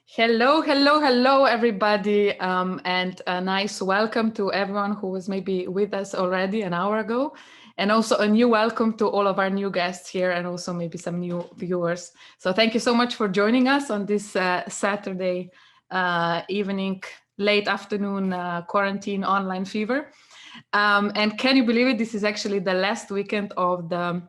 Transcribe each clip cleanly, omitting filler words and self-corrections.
Hello, hello, hello, everybody, and a nice welcome to everyone who was maybe with us already an hour ago, and also a new welcome to all of our new guests here, and also maybe some new viewers. So thank you so much for joining us on this Saturday evening, late afternoon quarantine online fever. And can you believe it? This is actually the last weekend of the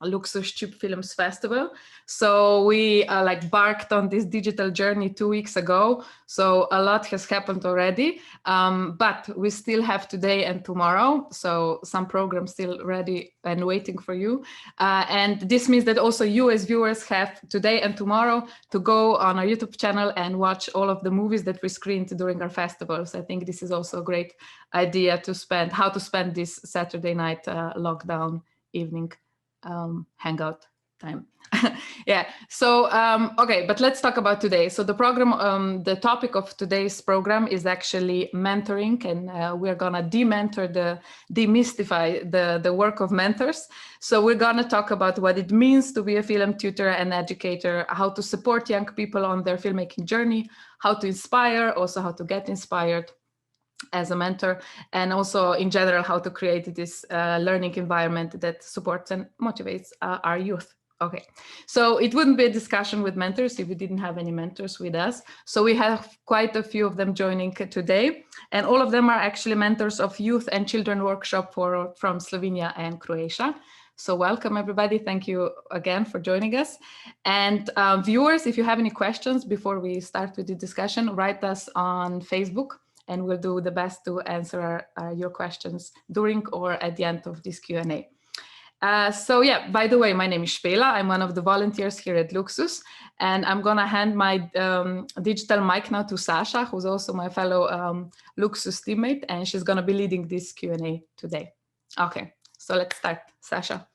Luksuz Cheap Films Festival. So we barked on this digital journey 2 weeks ago. So a lot has happened already, but we still have today and tomorrow. So some programs still ready and waiting for you. And this means that also you as viewers have today and tomorrow to go on our YouTube channel and watch all of the movies that we screened during our festivals. I think this is also a great idea to spend, how to spend this Saturday night lockdown evening hangout time. Yeah, so okay, but let's talk about today. So the program, the topic of today's program is actually mentoring, and we're gonna demystify the work of mentors. So we're gonna talk about what it means to be a film tutor and educator, how to support young people on their filmmaking journey, how to inspire, also how to get inspired as a mentor, and also in general how to create this learning environment that supports and motivates our youth. Okay, so it wouldn't be a discussion with mentors if we didn't have any mentors with us. So we have quite a few of them joining today, and all of them are actually mentors of youth and children workshop from Slovenia and Croatia. So welcome everybody, thank you again for joining us. And viewers, if you have any questions before we start with the discussion, write us on Facebook, and we'll do the best to answer your questions during or at the end of this Q&A. So yeah, by the way, my name is Spela. I'm one of the volunteers here at Luksuz, and I'm gonna hand my digital mic now to Sasha, who's also my fellow Luksuz teammate, and she's gonna be leading this Q&A today. Okay, so let's start, Sasha.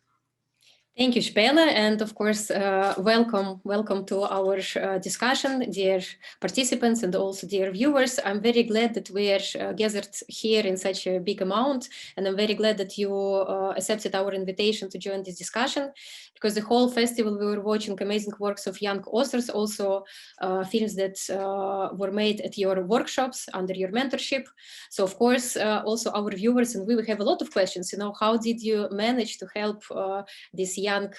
Thank you, Spela, and of course, welcome to our discussion, dear participants and also dear viewers. I'm very glad that we are gathered here in such a big amount, and I'm very glad that you accepted our invitation to join this discussion, because the whole festival we were watching amazing works of young authors, also films that were made at your workshops under your mentorship. So of course, also our viewers and we will have a lot of questions. You know, how did you manage to help these young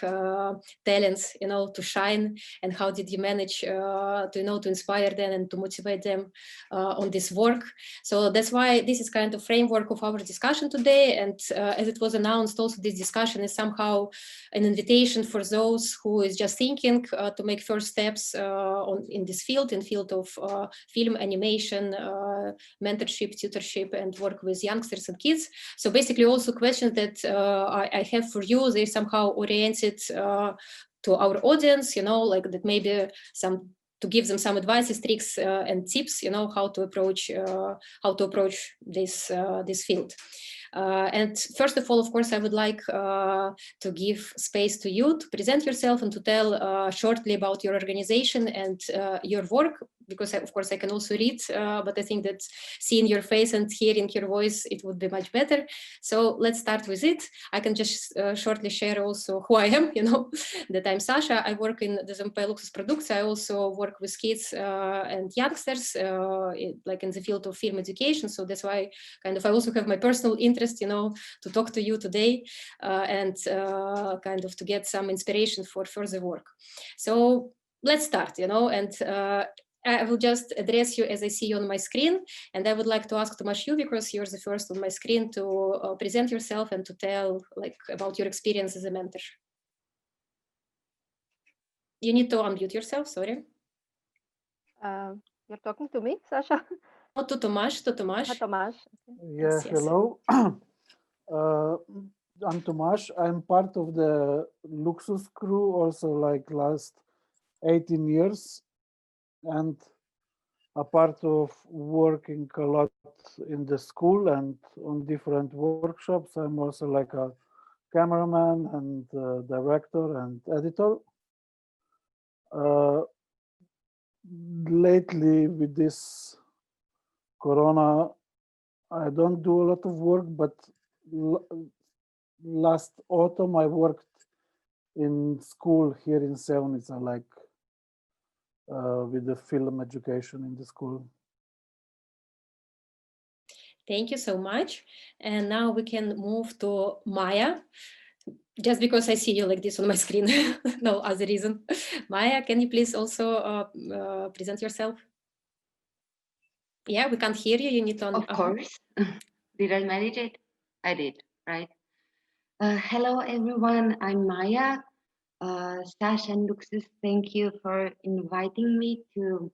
talents, you know, to shine, and how did you manage to inspire them and to motivate them on this work? So that's why this is kind of framework of our discussion today. And as it was announced, also this discussion is somehow an invitation for those who is just thinking to make first steps in this field, in field of film animation, mentorship, tutorship, and work with youngsters and kids. So basically also questions that I have for you, they somehow oriented to our audience, you know, like that maybe to give them some advices, tricks, and tips, you know, how to approach this field. And first of all, of course, I would like to give space to you to present yourself and to tell shortly about your organization and your work, because of course I can also read, but I think that seeing your face and hearing your voice, it would be much better. So let's start with it. I can just shortly share also who I am, you know, that I'm Sasha. I work in the 18th Luksuz products. I also work with kids and youngsters, like in the field of film education. So that's why kind of I also have my personal interest, you know, to talk to you today and kind of to get some inspiration for further work. So let's start, you know, and I will just address you as I see you on my screen, and I would like to ask Tomasz you, because you're the first on my screen, to present yourself and to tell like about your experience as a mentor. You need to unmute yourself, sorry. You're talking to me, Sasha? Not to Tomasz, to Tomasz. Tomasz. Yeah, yes. Hello. I'm Tomasz. I'm part of the Luksuz crew also like last 18 years, and a part of working a lot in the school and on different workshops. I'm also like a cameraman and director and editor. Lately with this Corona, I don't do a lot of work, but last autumn I worked in school here in Sevnica, like with the film education in the school. Thank you so much. And now we can move to Maya. Just because I see you like this on my screen, no other reason. Maya, can you please also present yourself? Yeah, we can't hear you. You need to. Of course. Did I manage it? I did, right? Hello, everyone. I'm Maya. Sash and Luksuz, thank you for inviting me to,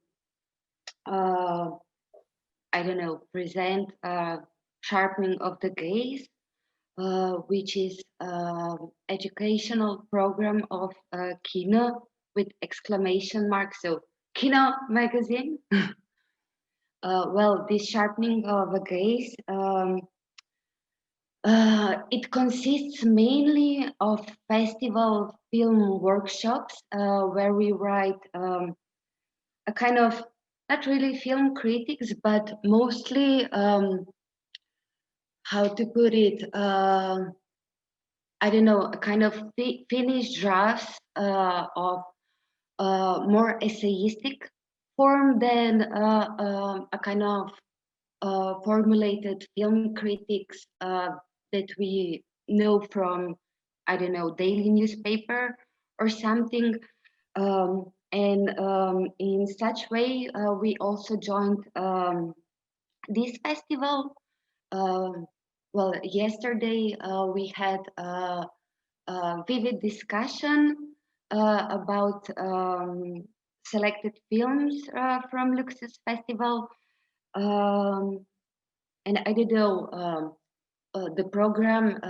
I don't know, present Sharpening of the Gaze, which is educational program of Kino with exclamation mark. So Kino magazine. Well, this sharpening of a gaze, it consists mainly of festival film workshops where we write a kind of, not really film critics, but mostly, how to put it, I don't know, a kind of finished drafts of more essayistic form than a kind of formulated film critics that we know from, I don't know, daily newspaper or something. In such way, we also joined this festival. Well, yesterday we had a vivid discussion about selected films from Luksuz Festival. And I don't know, the program,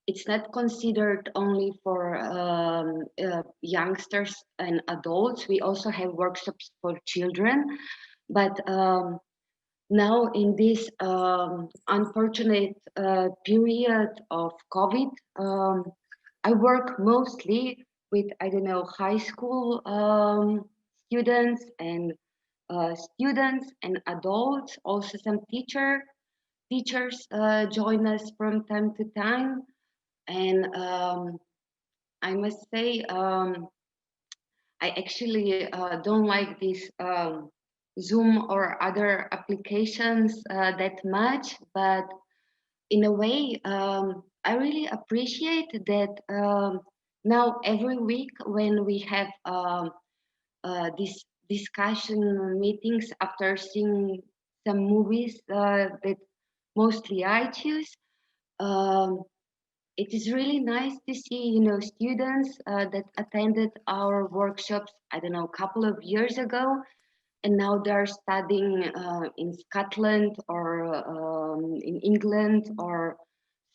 it's not considered only for youngsters and adults. We also have workshops for children. But now in this unfortunate period of COVID, I work mostly with, I don't know, high school students and adults, also some teachers join us from time to time. And I must say, I actually don't like this Zoom or other applications that much, but in a way, I really appreciate that now every week when we have these discussion meetings after seeing some movies that mostly I choose, it is really nice to see, you know, students that attended our workshops, I don't know, a couple of years ago, and now they're studying in Scotland or in England or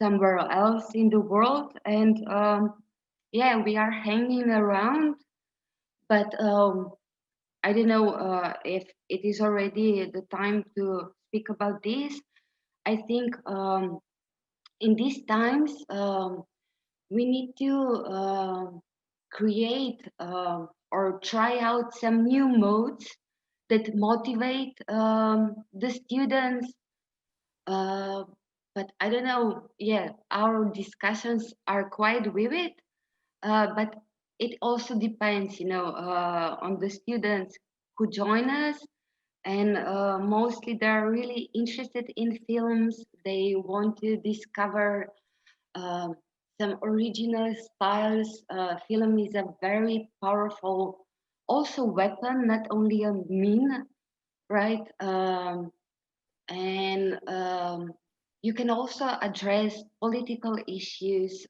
somewhere else in the world. And yeah, we are hanging around, but I don't know if it is already the time to speak about this. I think in these times, we need to create or try out some new modes that motivate the students. But I don't know, yeah, our discussions are quite vivid, but it also depends, you know, on the students who join us. And mostly they're really interested in films. They want to discover some original styles. Film is a very powerful also weapon, not only a mean, right? And you can also address political issues.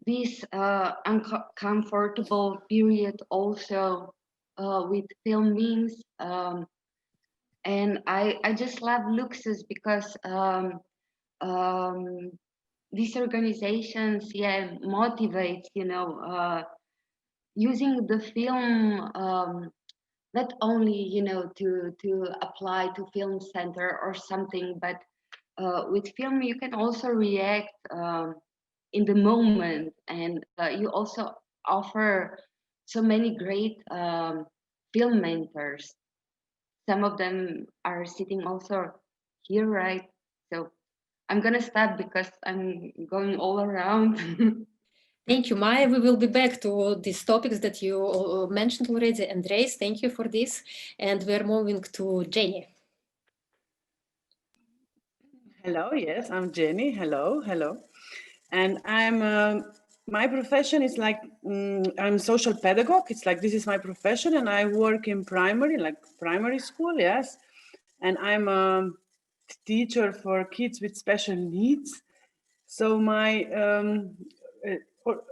This uncomfortable period also with film means. And I just love Luksuz because these organizations, yeah, motivate, you know, using the film not only, you know, to apply to film center or something, but with film you can also react in the moment, and you also offer so many great film mentors. Some of them are sitting also here, right? So I'm gonna stop because I'm going all around. Thank you, Maya. We will be back to these topics that you mentioned already. Andres, thank you for this. And we're moving to Jenny. Hello, yes, I'm Jenny. Hello, hello. And my profession is like, I'm social pedagogue. It's like, this is my profession, and I work in primary school, yes. And I'm a teacher for kids with special needs. So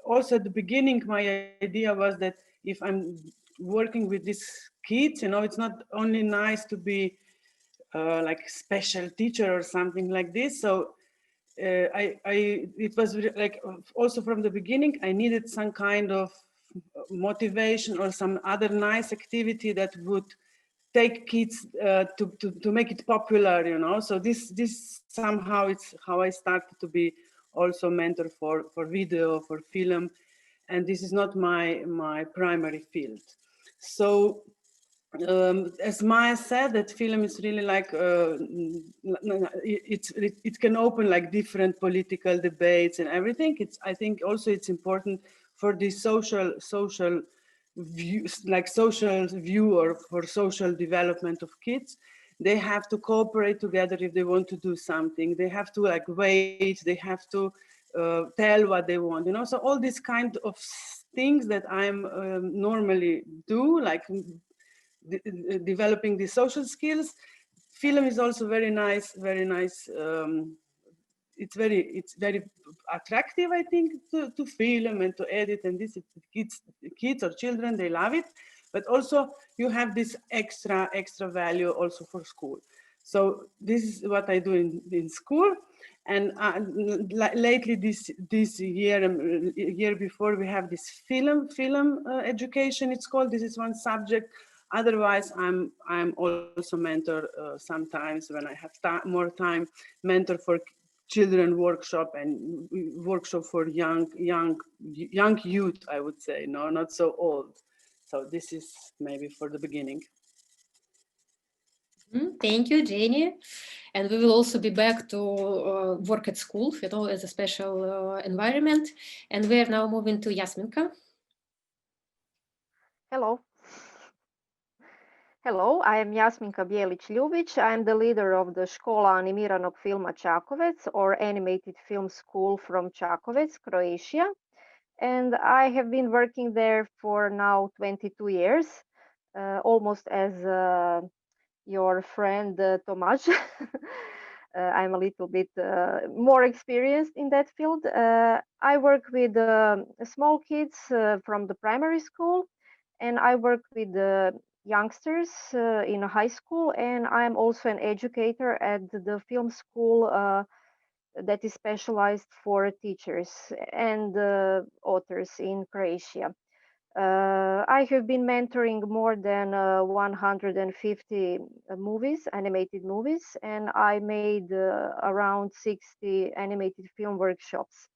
also at the beginning, my idea was that if I'm working with these kids, it's not only nice to be like special teacher or something like this. So it was like, also from the beginning, I needed some kind of motivation or some other nice activity that would take kids to make it popular. So this somehow, it's how I started to be also mentor for video, for film, and this is not my primary field. So as Maya said, that film is really like it can open like different political debates and everything. I think also it's important for the social view, like social view, or for social development of kids. They have to cooperate together if they want to do something. They have to like wait. They have to tell what they want. So all these kind of things that I'm normally do, like developing the social skills. Film is also very nice, very nice. It's very attractive, I think, to film and to edit, and this kids or children, they love it. But also you have this extra value also for school. So this is what I do in school. And lately, this year before, we have this film education, it's called. This is one subject. Otherwise, I'm also mentor sometimes when I have more time, mentor for children workshop and workshop for young youth, I would say, no, not so old. So this is maybe for the beginning. Thank you, Jenny. And we will also be back to work at school, as a special environment. And we are now moving to Jasminka. Hello. Hello, I am Jasminka Bijelić-Ljubić. I am the leader of the Škola animiranog filma Čakovec, or Animated Film School from Čakovec, Croatia. And I have been working there for now 22 years, almost as your friend Tomaž. I'm a little bit more experienced in that field. I work with small kids from the primary school, and I work with youngsters in a high school, and I'm also an educator at the film school that is specialized for teachers and authors in Croatia. I have been mentoring more than 150 movies, animated movies, and I made around 60 animated film workshops.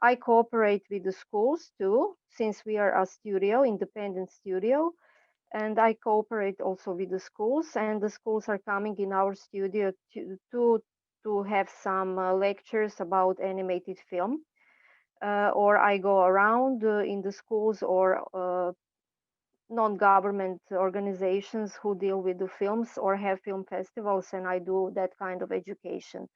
I cooperate with the schools too, since we are a studio, independent studio, and I cooperate also with the schools, and the schools are coming in our studio to have some lectures about animated film. Or I go around in the schools or non-government organizations who deal with the films or have film festivals, and I do that kind of education.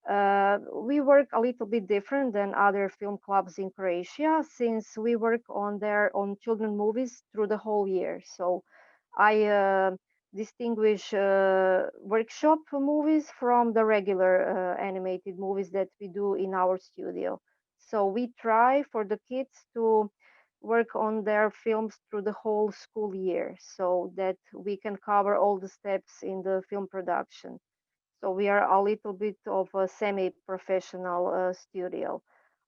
We work a little bit different than other film clubs in Croatia, since we work on children movies through the whole year. So I distinguish workshop movies from the regular animated movies that we do in our studio. So we try for the kids to work on their films through the whole school year, so that we can cover all the steps in the film production. So we are a little bit of a semi-professional studio.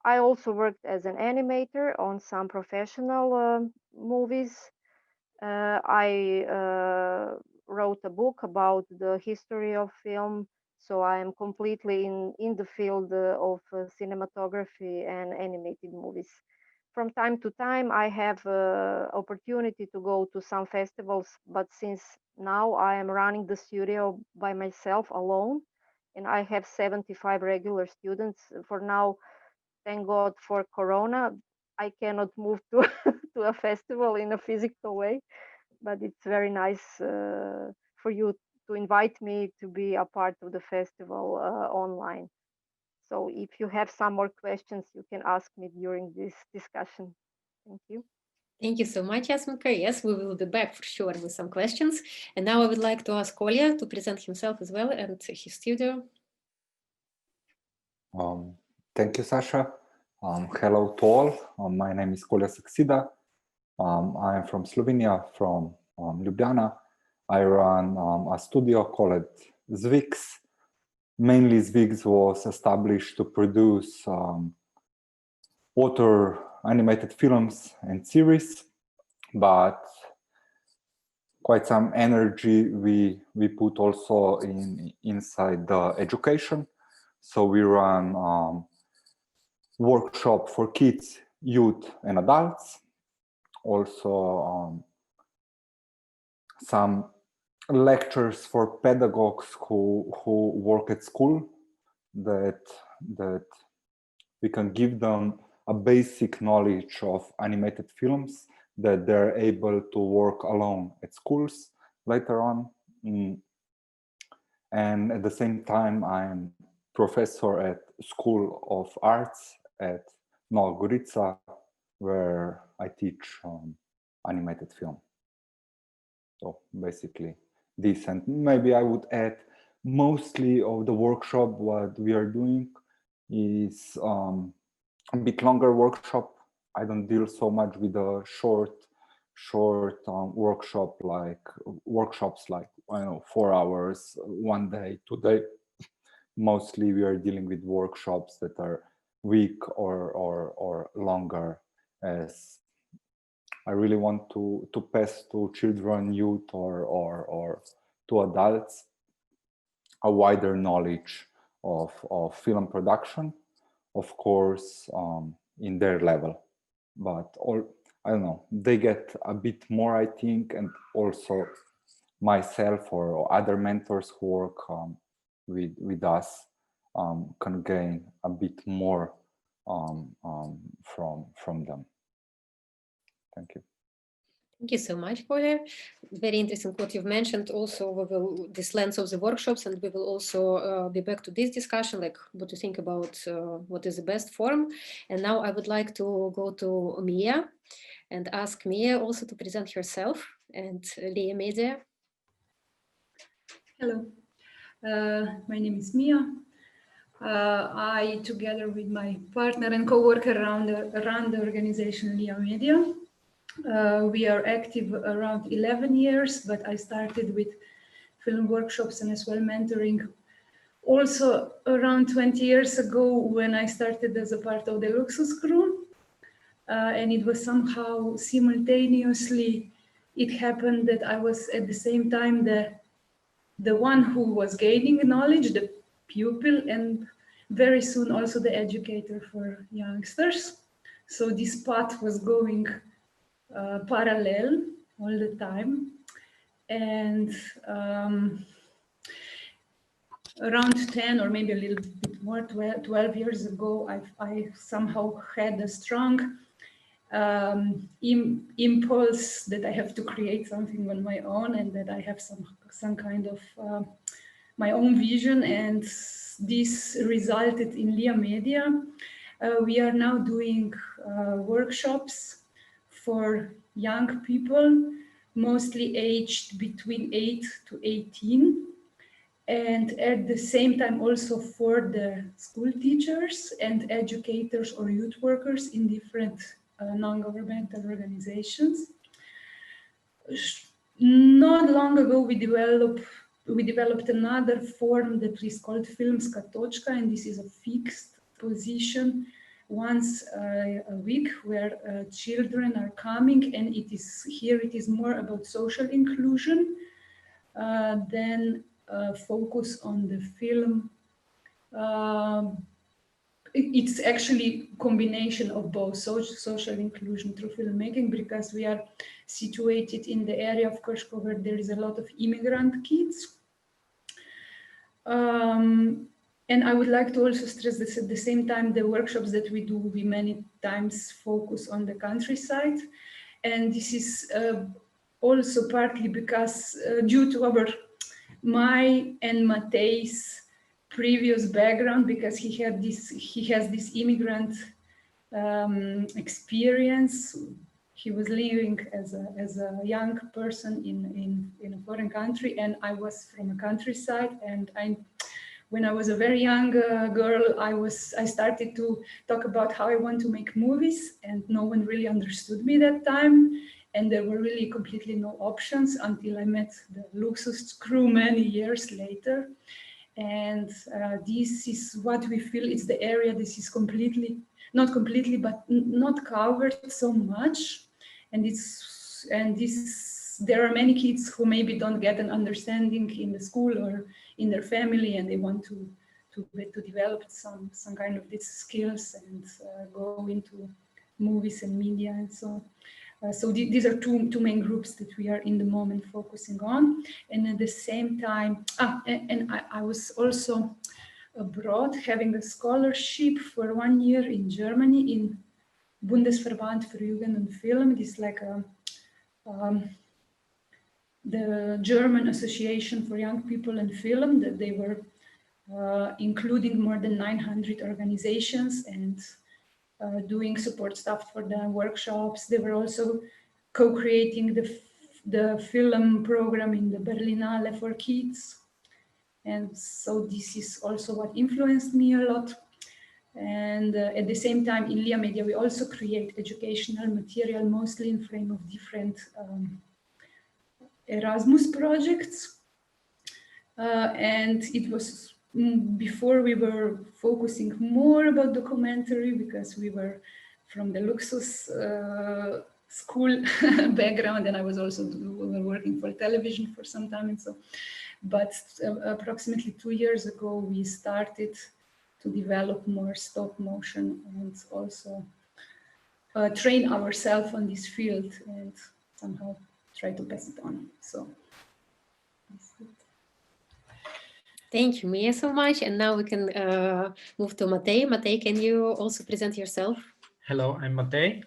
I also worked as an animator on some professional movies. I wrote a book about the history of film, so I am completely in the field of cinematography and animated movies. From time to time, I have opportunity to go to some festivals, but since now I am running the studio by myself alone, and I have 75 regular students for now. Thank God for Corona, I cannot move to to a festival in a physical way, but it's very nice for you to invite me to be a part of the festival online. So if you have some more questions, you can ask me during this discussion. Thank you. Thank you so much, Yasminka. Yes, we will be back for sure with some questions. And now I would like to ask Kolya to present himself as well and his studio. Thank you, Sasha. Hello to all. My name is Kolya Saksida. I am from Slovenia, from Ljubljana. I run a studio called Zvix. Mainly, Zvix was established to produce author animated films and series, but quite some energy we put also inside the education. So we run workshop for kids, youth, and adults. Also, some lectures for pedagogues who work at school, that we can give them a basic knowledge of animated films that they're able to work alone at schools later on. And at the same time, I'm professor at School of Arts at Nova Gorica, where I teach animated film. So basically this, and maybe I would add, mostly of the workshop what we are doing is a bit longer workshop. I don't deal so much with the short workshops like, I don't know, 4 hours, 1 day, 2 days. Mostly we are dealing with workshops that are week or longer, as I really want to pass to children, youth, or to adults a wider knowledge of film production, of course, in their level. But I don't know, they get a bit more, I think, and also myself or other mentors who work with us can gain a bit more from them. Thank you. Thank you so much, Kolya. Very interesting what you've mentioned. Also, we will this lens of the workshops, and we will also be back to this discussion, like what to think about what is the best form. And now I would like to go to Mia and ask Mia also to present herself and Lia Media. Hello, my name is Mia. I, together with my partner and co-worker, run the organization Lia Media. We are active around 11 years, but I started with film workshops and as well mentoring also around 20 years ago, when I started as a part of the Luksuz crew. And it was somehow simultaneously, it happened that I was at the same time the one who was gaining knowledge, the pupil, and very soon also the educator for youngsters. So this path was going parallel all the time. And around 10 or maybe a little bit more, 12 years ago, I somehow had a strong impulse that I have to create something on my own, and that I have some kind of my own vision, and this resulted in Lia Media. We are now doing workshops for young people, mostly aged between 8 to 18, and at the same time also for the school teachers and educators or youth workers in different non-governmental organizations. Not long ago, we developed another form that is called Filmska Točka, and this is a fixed position once a week where children are coming, and it is more about social inclusion than focus on the film. It's actually a combination of both social inclusion through filmmaking, because we are situated in the area of Krško where there is a lot of immigrant kids. And I would like to also stress this at the same time, the workshops that we do, we many times focus on the countryside. And this is also partly because due to my and Matej's previous background, because he has this immigrant experience. He was living as a young person in a foreign country, and I was from a countryside. And when I was a very young girl, I started to talk about how I want to make movies, and no one really understood me that time. And there were really completely no options until I met the Luksuz crew many years later. And this is what we feel it's the area. This is not completely, but not covered so much. And there are many kids who maybe don't get an understanding in the school or in their family, and they want to develop some kind of these skills and go into movies and media and so on. So these are two main groups that we are in the moment focusing on. And at the same time, I was also abroad having a scholarship for 1 year in Germany in Bundesverband für Jugend und Film. It is like the German Association for Young People in Film, that they were including more than 900 organizations and doing support stuff for the workshops. They were also co-creating the film program in the Berlinale for kids. And so this is also what influenced me a lot. And at the same time, in Lia Media, we also create educational material, mostly in frame of different Erasmus projects. And it was before we were focusing more about documentary, because we were from the Luksuz school background, and I was also working for television for some time and so. But approximately 2 years ago, we started to develop more stop motion and also train ourselves on this field and somehow try to pass it on. So that's it. Thank you, Mia, so much. And now we can move to Matej. Matej, can you also present yourself? Hello, I'm Matej.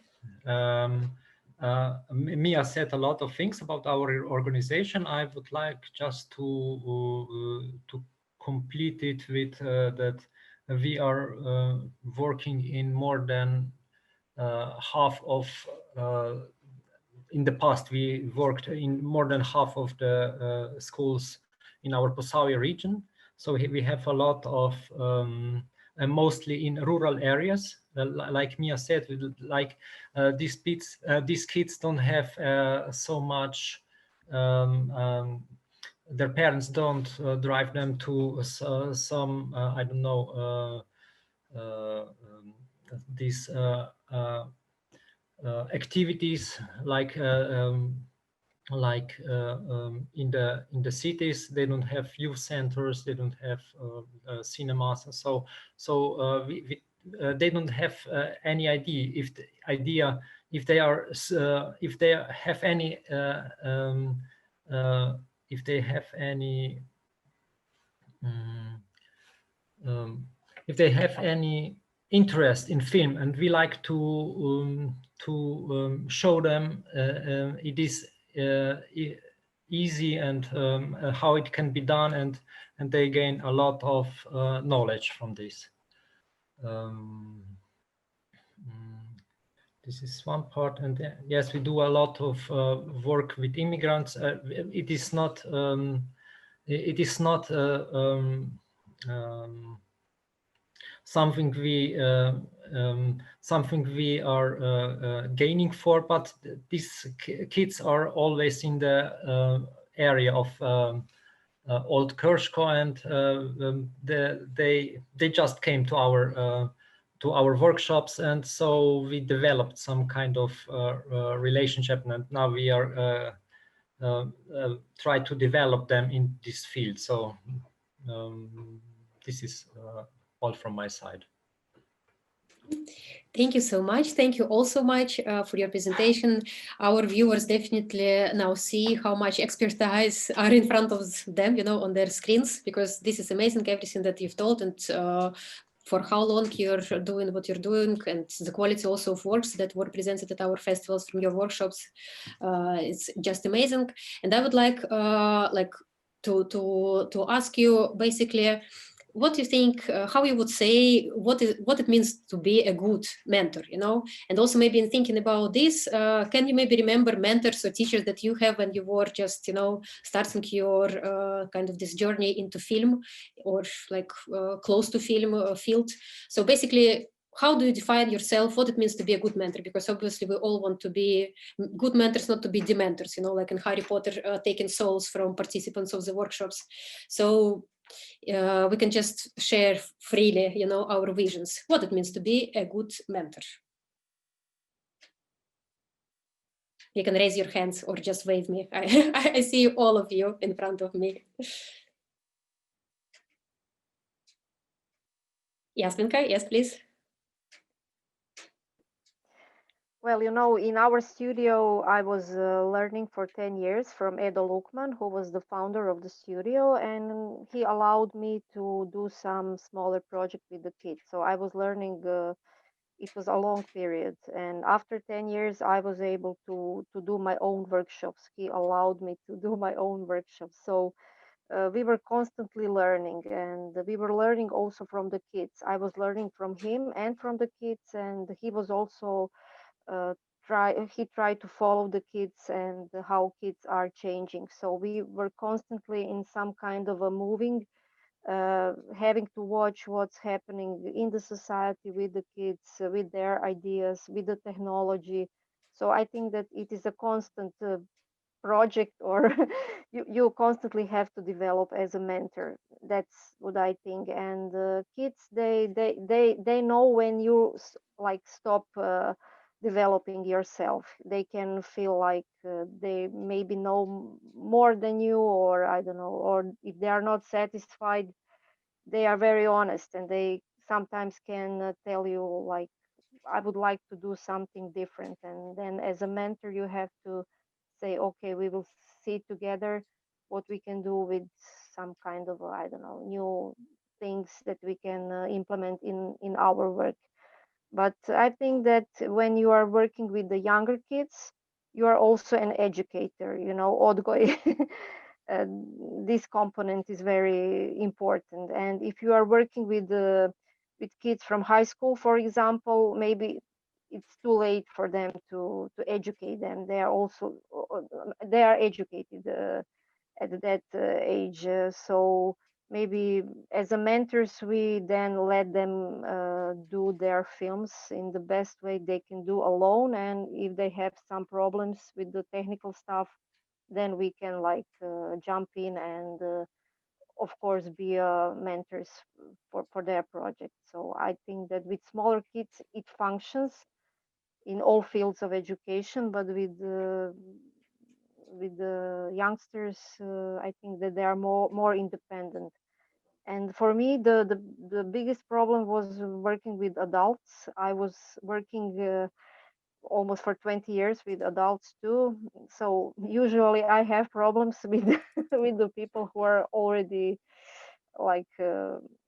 Mia said a lot of things about our organization. I would like just to complete it with that we are working in more than half of. In the past, we worked in more than half of the schools in our Posavia region. So we have a lot of, mostly in rural areas. Like Mia said, these kids don't have so much, their parents don't drive them to some, I don't know, these activities like in the cities. They don't have youth centers, they don't have cinemas, so they don't have any idea if they have any interest in film, and we like to show them it is easy and how it can be done, and they gain a lot of knowledge from this. This is one part, and yes, we do a lot of work with immigrants. It is not something we are gaining for, but these kids are always in the area of Old Kershko, and they just came to our workshops, and so we developed some kind of relationship, and now we are try to develop them in this field. So this is all from my side. Thank you so much. Thank you all so much for your presentation. Our viewers definitely now see how much expertise are in front of them, you know, on their screens, because this is amazing, everything that you've told, and for how long you're doing what you're doing, and the quality also of works that were presented at our festivals from your workshops. It's just amazing. And I would like to ask you basically, what do you think, how you would say what it means to be a good mentor, you know? And also maybe in thinking about this, can you maybe remember mentors or teachers that you have when you were just, you know, starting your kind of this journey into film, or like close to film field? So basically, how do you define yourself, what it means to be a good mentor? Because obviously we all want to be good mentors, not to be dementors, you know, like in Harry Potter, taking souls from participants of the workshops. So we can just share freely, you know, our visions, what it means to be a good mentor. You can raise your hands or just wave me. I see all of you in front of me. Jasminka, yes, please. Well, you know, in our studio, I was learning for 10 years from Edo Lukman, who was the founder of the studio, and he allowed me to do some smaller project with the kids. So I was learning, it was a long period. And after 10 years, I was able to do my own workshops. He allowed me to do my own workshops. So we were constantly learning, and we were learning also from the kids. I was learning from him and from the kids, and he was also uh, he tried to follow the kids and how kids are changing. So we were constantly in some kind of a moving, having to watch what's happening in the society with the kids, with their ideas, with the technology. So I think that it is a constant project, or you constantly have to develop as a mentor. That's what I think. And kids, they know when you like stop developing yourself. They can feel like they maybe know more than you, or I don't know, or if they are not satisfied, they are very honest, and they sometimes can tell you like, I would like to do something different. And then as a mentor, you have to say, okay, we will see together what we can do with some kind of, I don't know, new things that we can implement in our work. But I think that when you are working with the younger kids, you are also an educator, you know, odgoj. uh, this component is very important. And if you are working with kids from high school, for example, maybe it's too late for them to educate them. They are also they are educated at that age. So maybe as a mentors, we then let them do their films in the best way they can do alone. And if they have some problems with the technical stuff, then we can like jump in and of course be mentors for their project. So I think that with smaller kids it functions in all fields of education, but with the youngsters, I think that they are more independent. And for me, the biggest problem was working with adults. I was working almost for 20 years with adults too. So usually I have problems with with the people who are already like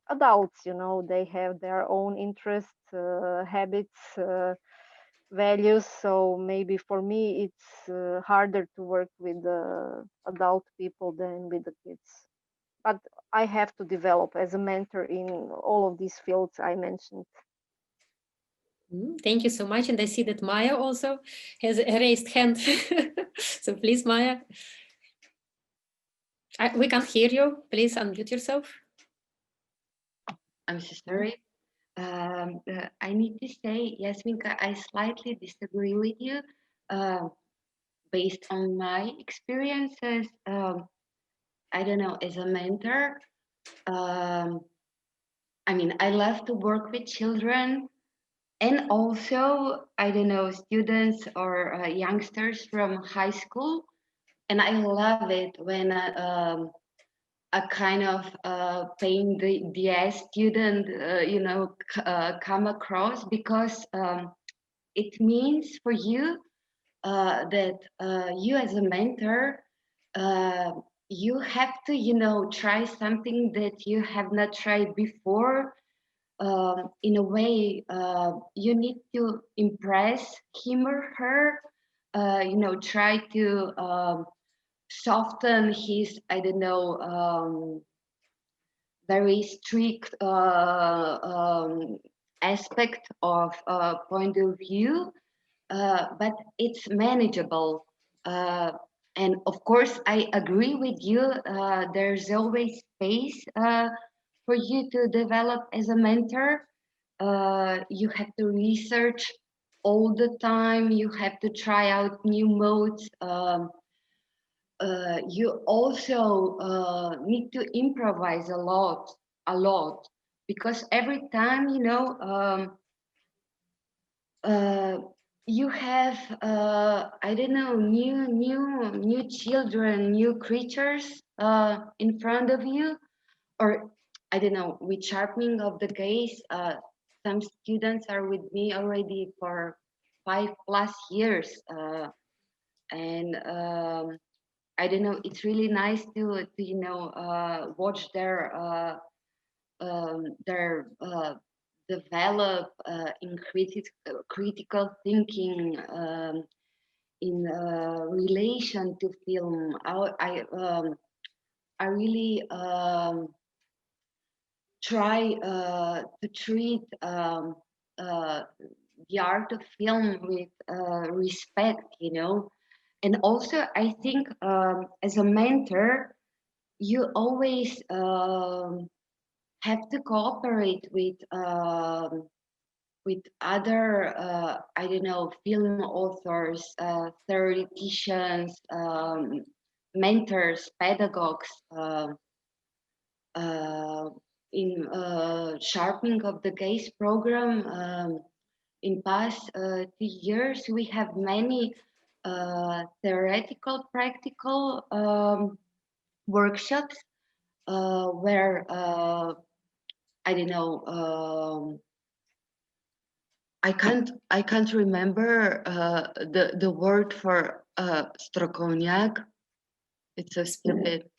adults. You know, they have their own interests, habits, values. So maybe for me it's harder to work with adult people than with the kids. But I have to develop as a mentor in all of these fields I mentioned. Thank you so much. And I see that Maya also has a raised hand. So please, Maya. We can't hear you. Please unmute yourself. I'm so sorry. I need to say, Jasminka, I slightly disagree with you. Based on my experiences, I don't know, as a mentor, I mean, I love to work with children, and also, I don't know, students or youngsters from high school. And I love it when a kind of pain the ass student, come across, because it means for you that you as a mentor, you have to, try something that you have not tried before. In a way, you need to impress him or her, try to soften his, I don't know, very strict aspect of point of view, but it's manageable. And of course, I agree with you. There's always space for you to develop as a mentor. You have to research all the time. You have to try out new modes. You also need to improvise a lot, because every time, you have I don't know, new children, new creatures in front of you, or I don't know, with sharpening of the gaze. Some students are with me already for 5+ years, and I don't know, it's really nice to watch their develop in critical thinking, in relation to film. I really try to treat the art of film with respect, and also I think as a mentor, you always have to cooperate with other I don't know, film authors, theoreticians, mentors, pedagogues, in sharpening of the gaze program. In past 2 years, we have many theoretical, practical workshops where I don't know. I can't remember the word for strokovnjak. It's a stupid.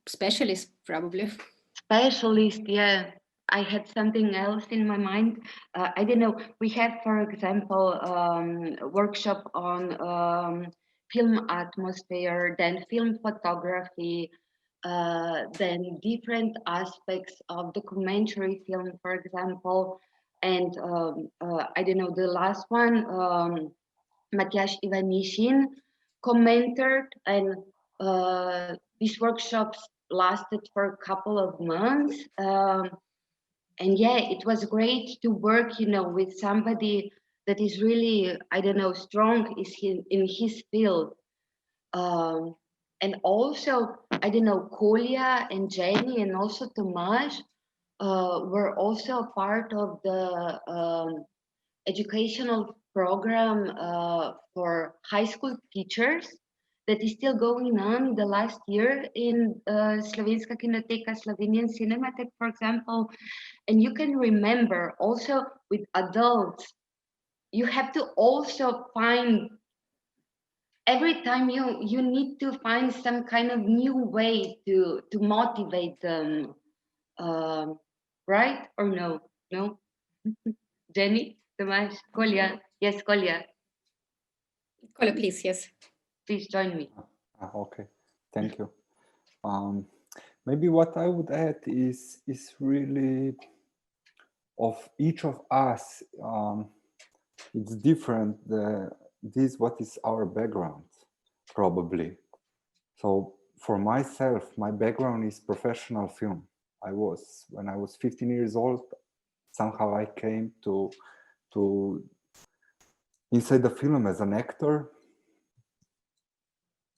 Specialist, probably. Specialist, yeah. I had something else in my mind. I don't know. We have, for example, a workshop on film atmosphere, then film photography, then different aspects of documentary film, for example. And I don't know, the last one, Matjaž Ivanishin commented, and these workshops lasted for a couple of months. And yeah, it was great to work, with somebody that is really, I don't know, strong in his field. And also, I don't know, Kolja and Jenny and also Tomasz were also a part of the educational program for high school teachers that is still going on the last year in Slovenska Kinoteka, Slovenian Cinematheque, for example. And you can remember also with adults, you have to also find, every time you need to find some kind of new way to motivate them, right or no? Jenny, Tomasz, Kolja. Yes, Kolja. Kolja, please, yes. Please join me. Okay, thank you. Maybe what I would add is really of each of us. It's different. What is our background, probably. So for myself, my background is professional film. When I was 15 years old, somehow I came to inside the film as an actor.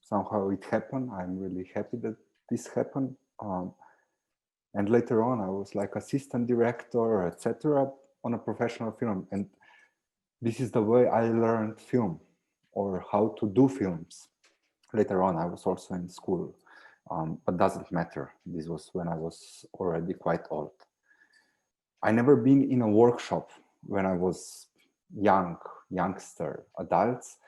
Somehow it happened. I'm really happy that this happened. And later on, I was like assistant director, etc., on a professional film. And this is the way I learned film, or how to do films. Later on, I was also in school. but doesn't matter. This was when I was already quite old. I never been in a workshop when I was youngster, adults.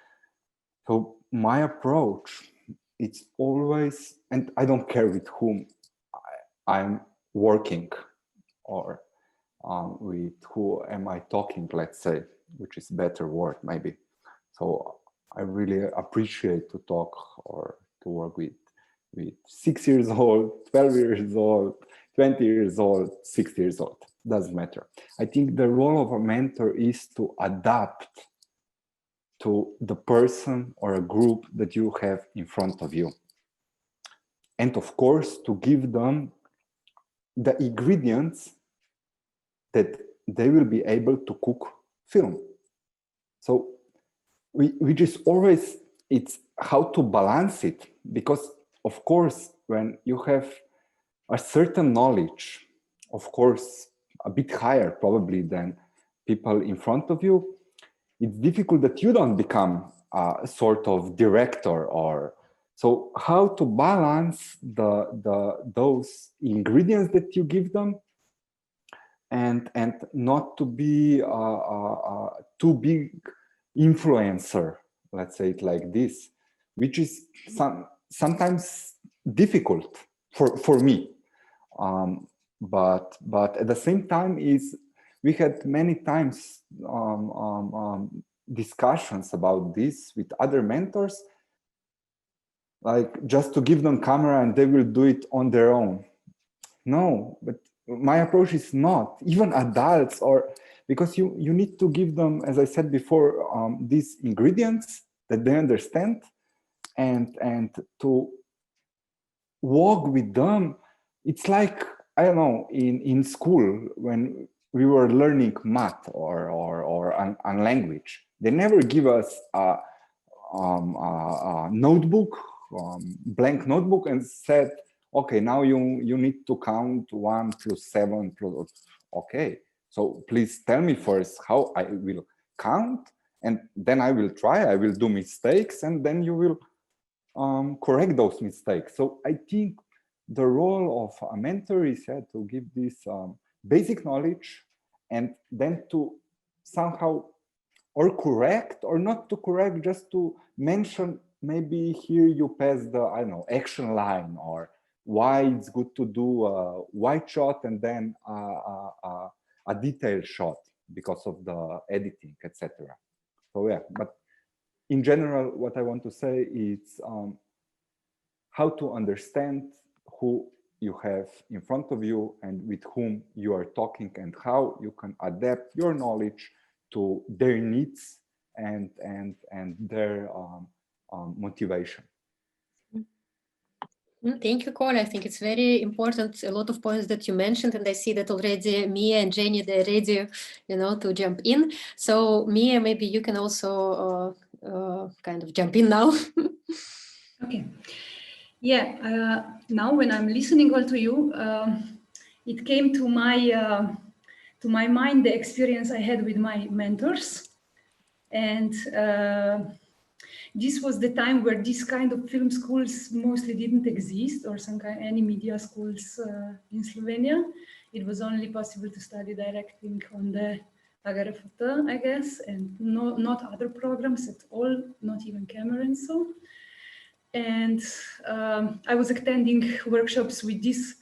So my approach, it's always, and I don't care with whom I'm working or with who am I talking, let's say, which is better word maybe. So I really appreciate to talk or to work with 6 years old, 12 years old, 20 years old, 60 years old, doesn't matter. I think the role of a mentor is to adapt to the person or a group that you have in front of you. And of course, to give them the ingredients that they will be able to cook film. So we just always, it's how to balance it, because of course, when you have a certain knowledge, of course, a bit higher probably than people in front of you, it's difficult that you don't become a sort of director. Or so how to balance those ingredients that you give them, and not to be too big influencer, let's say it like this, which is sometimes difficult for me. But at the same time, we had many times discussions about this with other mentors, like just to give them camera and they will do it on their own. No, but my approach is not even adults, or because you need to give them, as I said before, these ingredients that they understand, and to walk with them. It's like, I don't know, in school when we were learning math or a language, they never give us a notebook, blank notebook, and said, okay, now you need to count 1 + 7 plus. Okay, so please tell me first how I will count, and then I will try, I will do mistakes, and then you will correct those mistakes. So I think the role of a mentor is to give this basic knowledge, and then to somehow or correct or not to correct, just to mention, maybe here you pass the, I don't know, action line, or why it's good to do a wide shot and then a detailed shot because of the editing, etc. So yeah, but in general, what I want to say is how to understand who you have in front of you and with whom you are talking, and how you can adapt your knowledge to their needs and their motivation. Thank you, Cole. I think it's very important, a lot of points that you mentioned, and I see that already Mia and Jenny, they're ready, to jump in. So Mia, maybe you can also kind of jump in now. Okay. Yeah, now when I'm listening all to you, it came to my mind the experience I had with my mentors. And this was the time where this kind of film schools mostly didn't exist, or any media schools in Slovenia. It was only possible to study directing on the AGRFT, I guess, and not other programs at all, not even camera and so. And I was attending workshops with these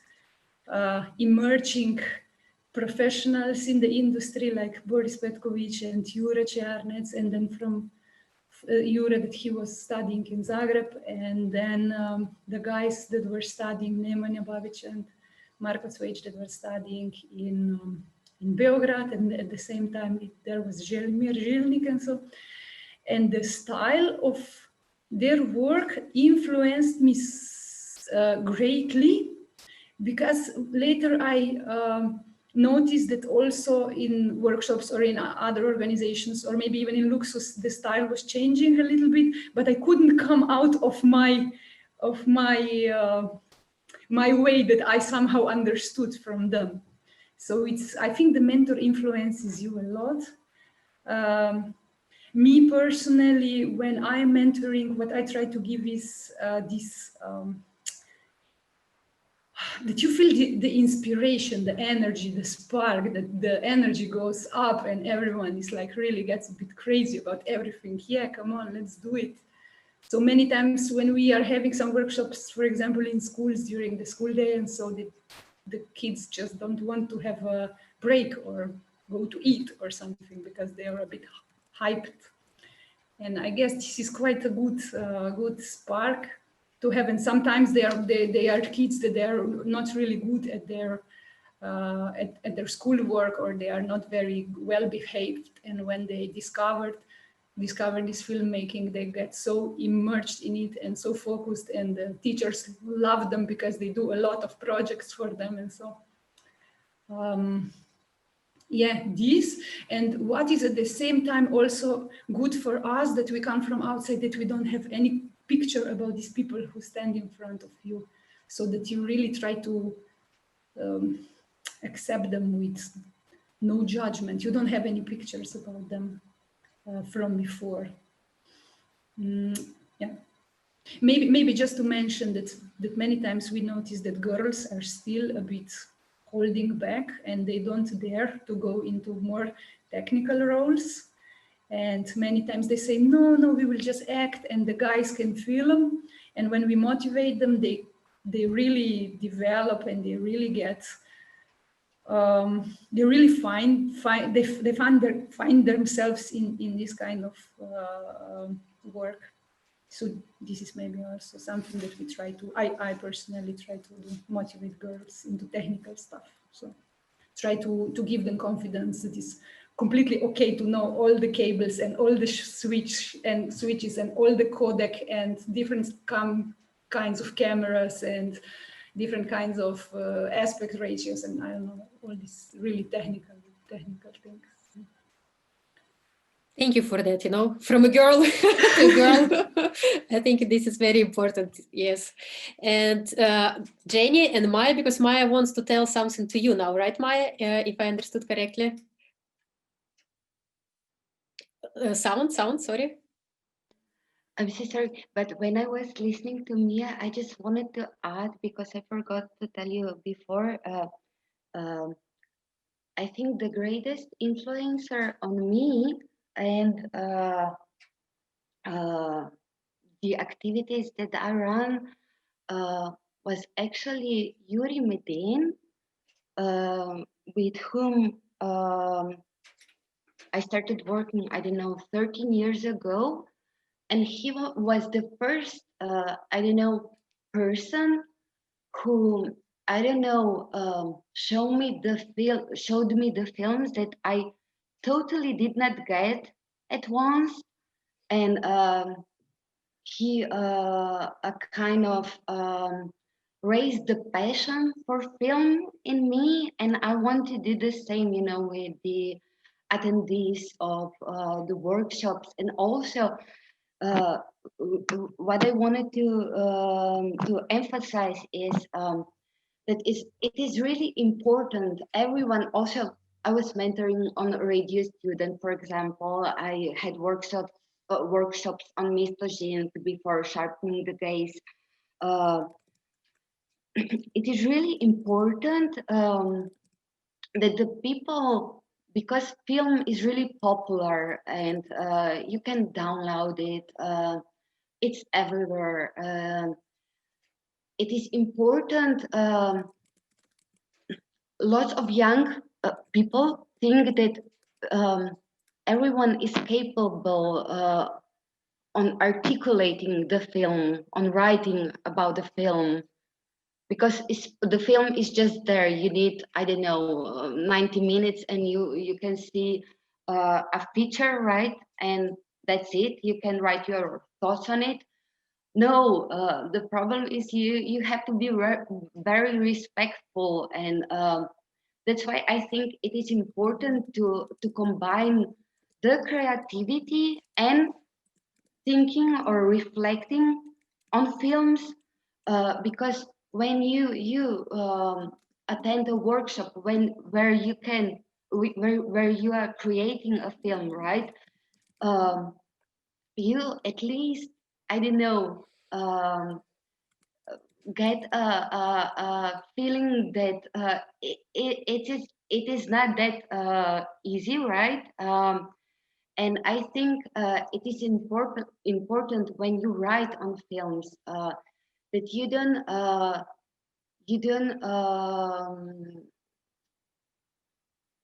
emerging professionals in the industry, like Boris Petkovic and Jure Černec, and then from Jure that he was studying in Zagreb, and then the guys that were studying, Nemanja Babic and Marko Cvej, that were studying in Beograd, and at the same time there was Želimir Žilnik and so. And the style of their work influenced me greatly, because later I noticed that also in workshops or in other organizations, or maybe even in Luksuz, the style was changing a little bit, but I couldn't come out of my way that I somehow understood from them. So I think the mentor influences you a lot. Me personally, when I'm mentoring, what I try to give is this that you feel the inspiration, the energy, the spark, that the energy goes up and everyone is like really gets a bit crazy about everything. Yeah, come on, let's do it. So many times when we are having some workshops, for example, in schools during the school day, and so the kids just don't want to have a break or go to eat or something because they are a bit hyped. And I guess this is quite a good spark to have. And sometimes they are kids that they are not really good at their schoolwork, or they are not very well behaved. And when they discover this filmmaking, they get so immersed in it and so focused, and the teachers love them because they do a lot of projects for them. And so yeah, this, and what is at the same time also good for us, that we come from outside, that we don't have any picture about these people who stand in front of you, so that you really try to accept them with no judgment. You don't have any pictures about them from before. Yeah, maybe just to mention that many times we notice that girls are still a bit holding back, and they don't dare to go into more technical roles. And many times they say, no, we will just act and the guys can film. And when we motivate them, they really develop, and they really get, they really find themselves in this kind of work. So this is maybe also something that we try to, I personally try to do, motivate girls into technical stuff. So try to give them confidence that it's completely okay to know all the cables and all the switches and all the codec and different kinds of cameras and different kinds of aspect ratios, and I don't know, all these really technical things. Thank you for that, from a girl to a girl. I think this is very important, yes. And Jenny and Maya, because Maya wants to tell something to you now, right, Maya, if I understood correctly? Sound, sorry. I'm so sorry, but when I was listening to Mia, I just wanted to add, because I forgot to tell you before, I think the greatest influencer on me and the activities that I run was actually Yuri Medin, with whom I started working, 13 years ago. And he was the first, person who, showed me the films that I totally did not get at once. And he a kind of raised the passion for film in me, and I want to do the same, with the attendees of the workshops. And also what I wanted to emphasize is that it is really important. Everyone, also, I was mentoring on a radio student, for example. I had workshops on misogyny before sharpening the gaze. It is really important that the people, because film is really popular and you can download it, it's everywhere. It is important. Lots of young people think that everyone is capable on articulating the film, on writing about the film, because the film is just there. You need, 90 minutes, and you can see a feature, right? And that's it. You can write your thoughts on it. No, the problem is you have to be very respectful, and that's why I think it is important to combine the creativity and thinking or reflecting on films, because when you attend a workshop where you are creating a film, right? You at least, get a feeling that it is not that easy, right? And I think it is important when you write on films that you don't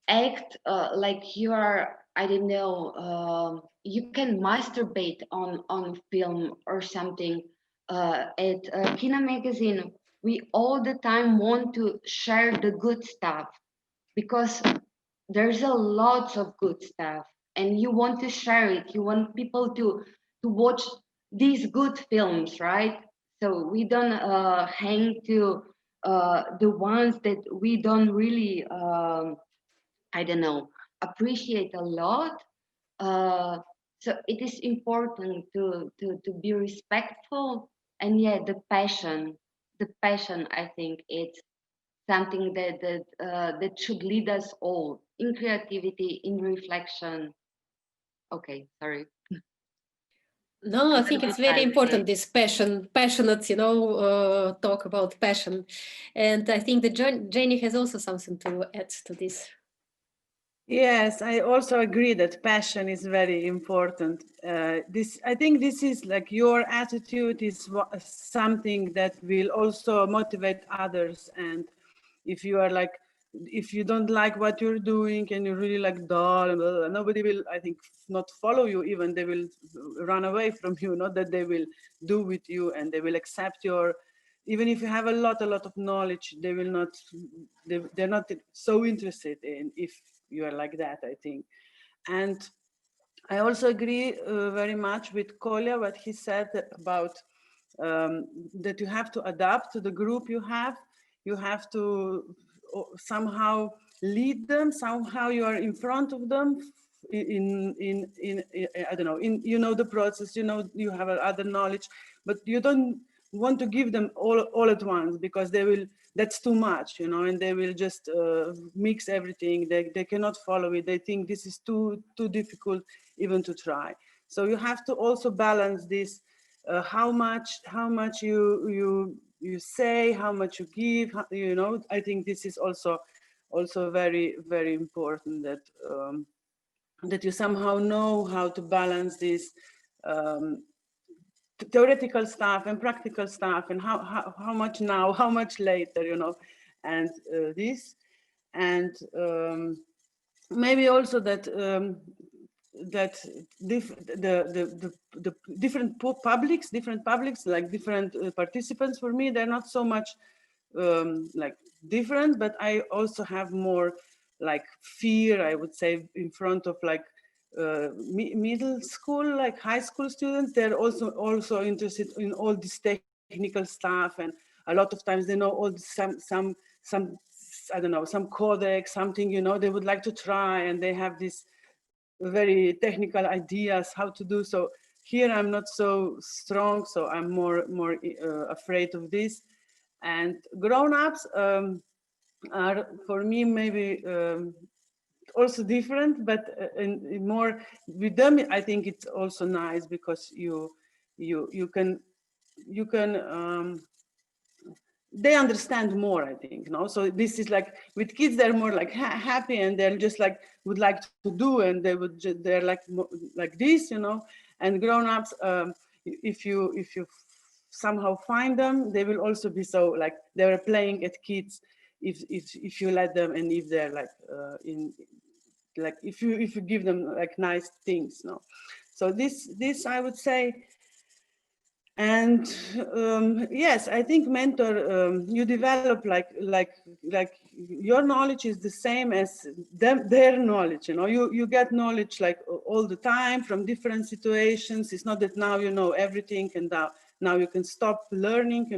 act like you are, I don't know, you can masturbate on film or something. At Kina magazine, we all the time want to share the good stuff because there's a lot of good stuff and you want to share it. You want people to watch these good films, right? So we don't hang to the ones that we don't really I don't know, appreciate a lot. Uh, so it is important to be respectful, and yeah, the passion. I think it's something that should lead us all in creativity, in reflection. Okay, sorry. No, I think it's very important, this passionate, talk about passion. And I think that Jenny has also something to add to this. Yes, I also agree that passion is very important. I think this is like your attitude is something that will also motivate others. And if you are like, if you don't like what you're doing and you're really like dull, nobody will, I think, not follow you. Even they will run away from you. Not that they will do with you, and they will accept your. Even if you have a lot of knowledge, they will not. They're not so interested in if you are like that, I think. And I also agree very much with Kolja, what he said about that you have to adapt to the group you have. You have to somehow lead them. Somehow you are in front of them. In I don't know. In the process. You have other knowledge, but you don't want to give them all at once because they will. That's too much, and they will just mix everything. They cannot follow it. They think this is too difficult even to try. So you have to also balance this. How much you say, how much you give. I think this is also very, very important that that you somehow know how to balance this theoretical stuff and practical stuff, and how much now, how much later, and this, and maybe also that that the different publics, like different participants, for me, they're not so much like different, but I also have more like fear, I would say, in front of like middle school, like high school students. They're also interested in all this technical stuff, and a lot of times they know all some I don't know, some codec, something, they would like to try, and they have this very technical ideas how to do. So here I'm not so strong, so I'm more afraid of this. And grown-ups are, for me, maybe also different, but more with them, I think it's also nice because you can they understand more, I think. So this is like with kids, they're more like happy, and they're just like would like to do, and they're like this, and grown-ups, if you somehow find them, they will also be so like they were playing at kids if you let them, and if they're like if you give them like nice things. So this I would say. And yes, I think mentor, you develop like your knowledge is the same as their knowledge. You get knowledge like all the time from different situations. It's not that now you know everything and now you can stop learning,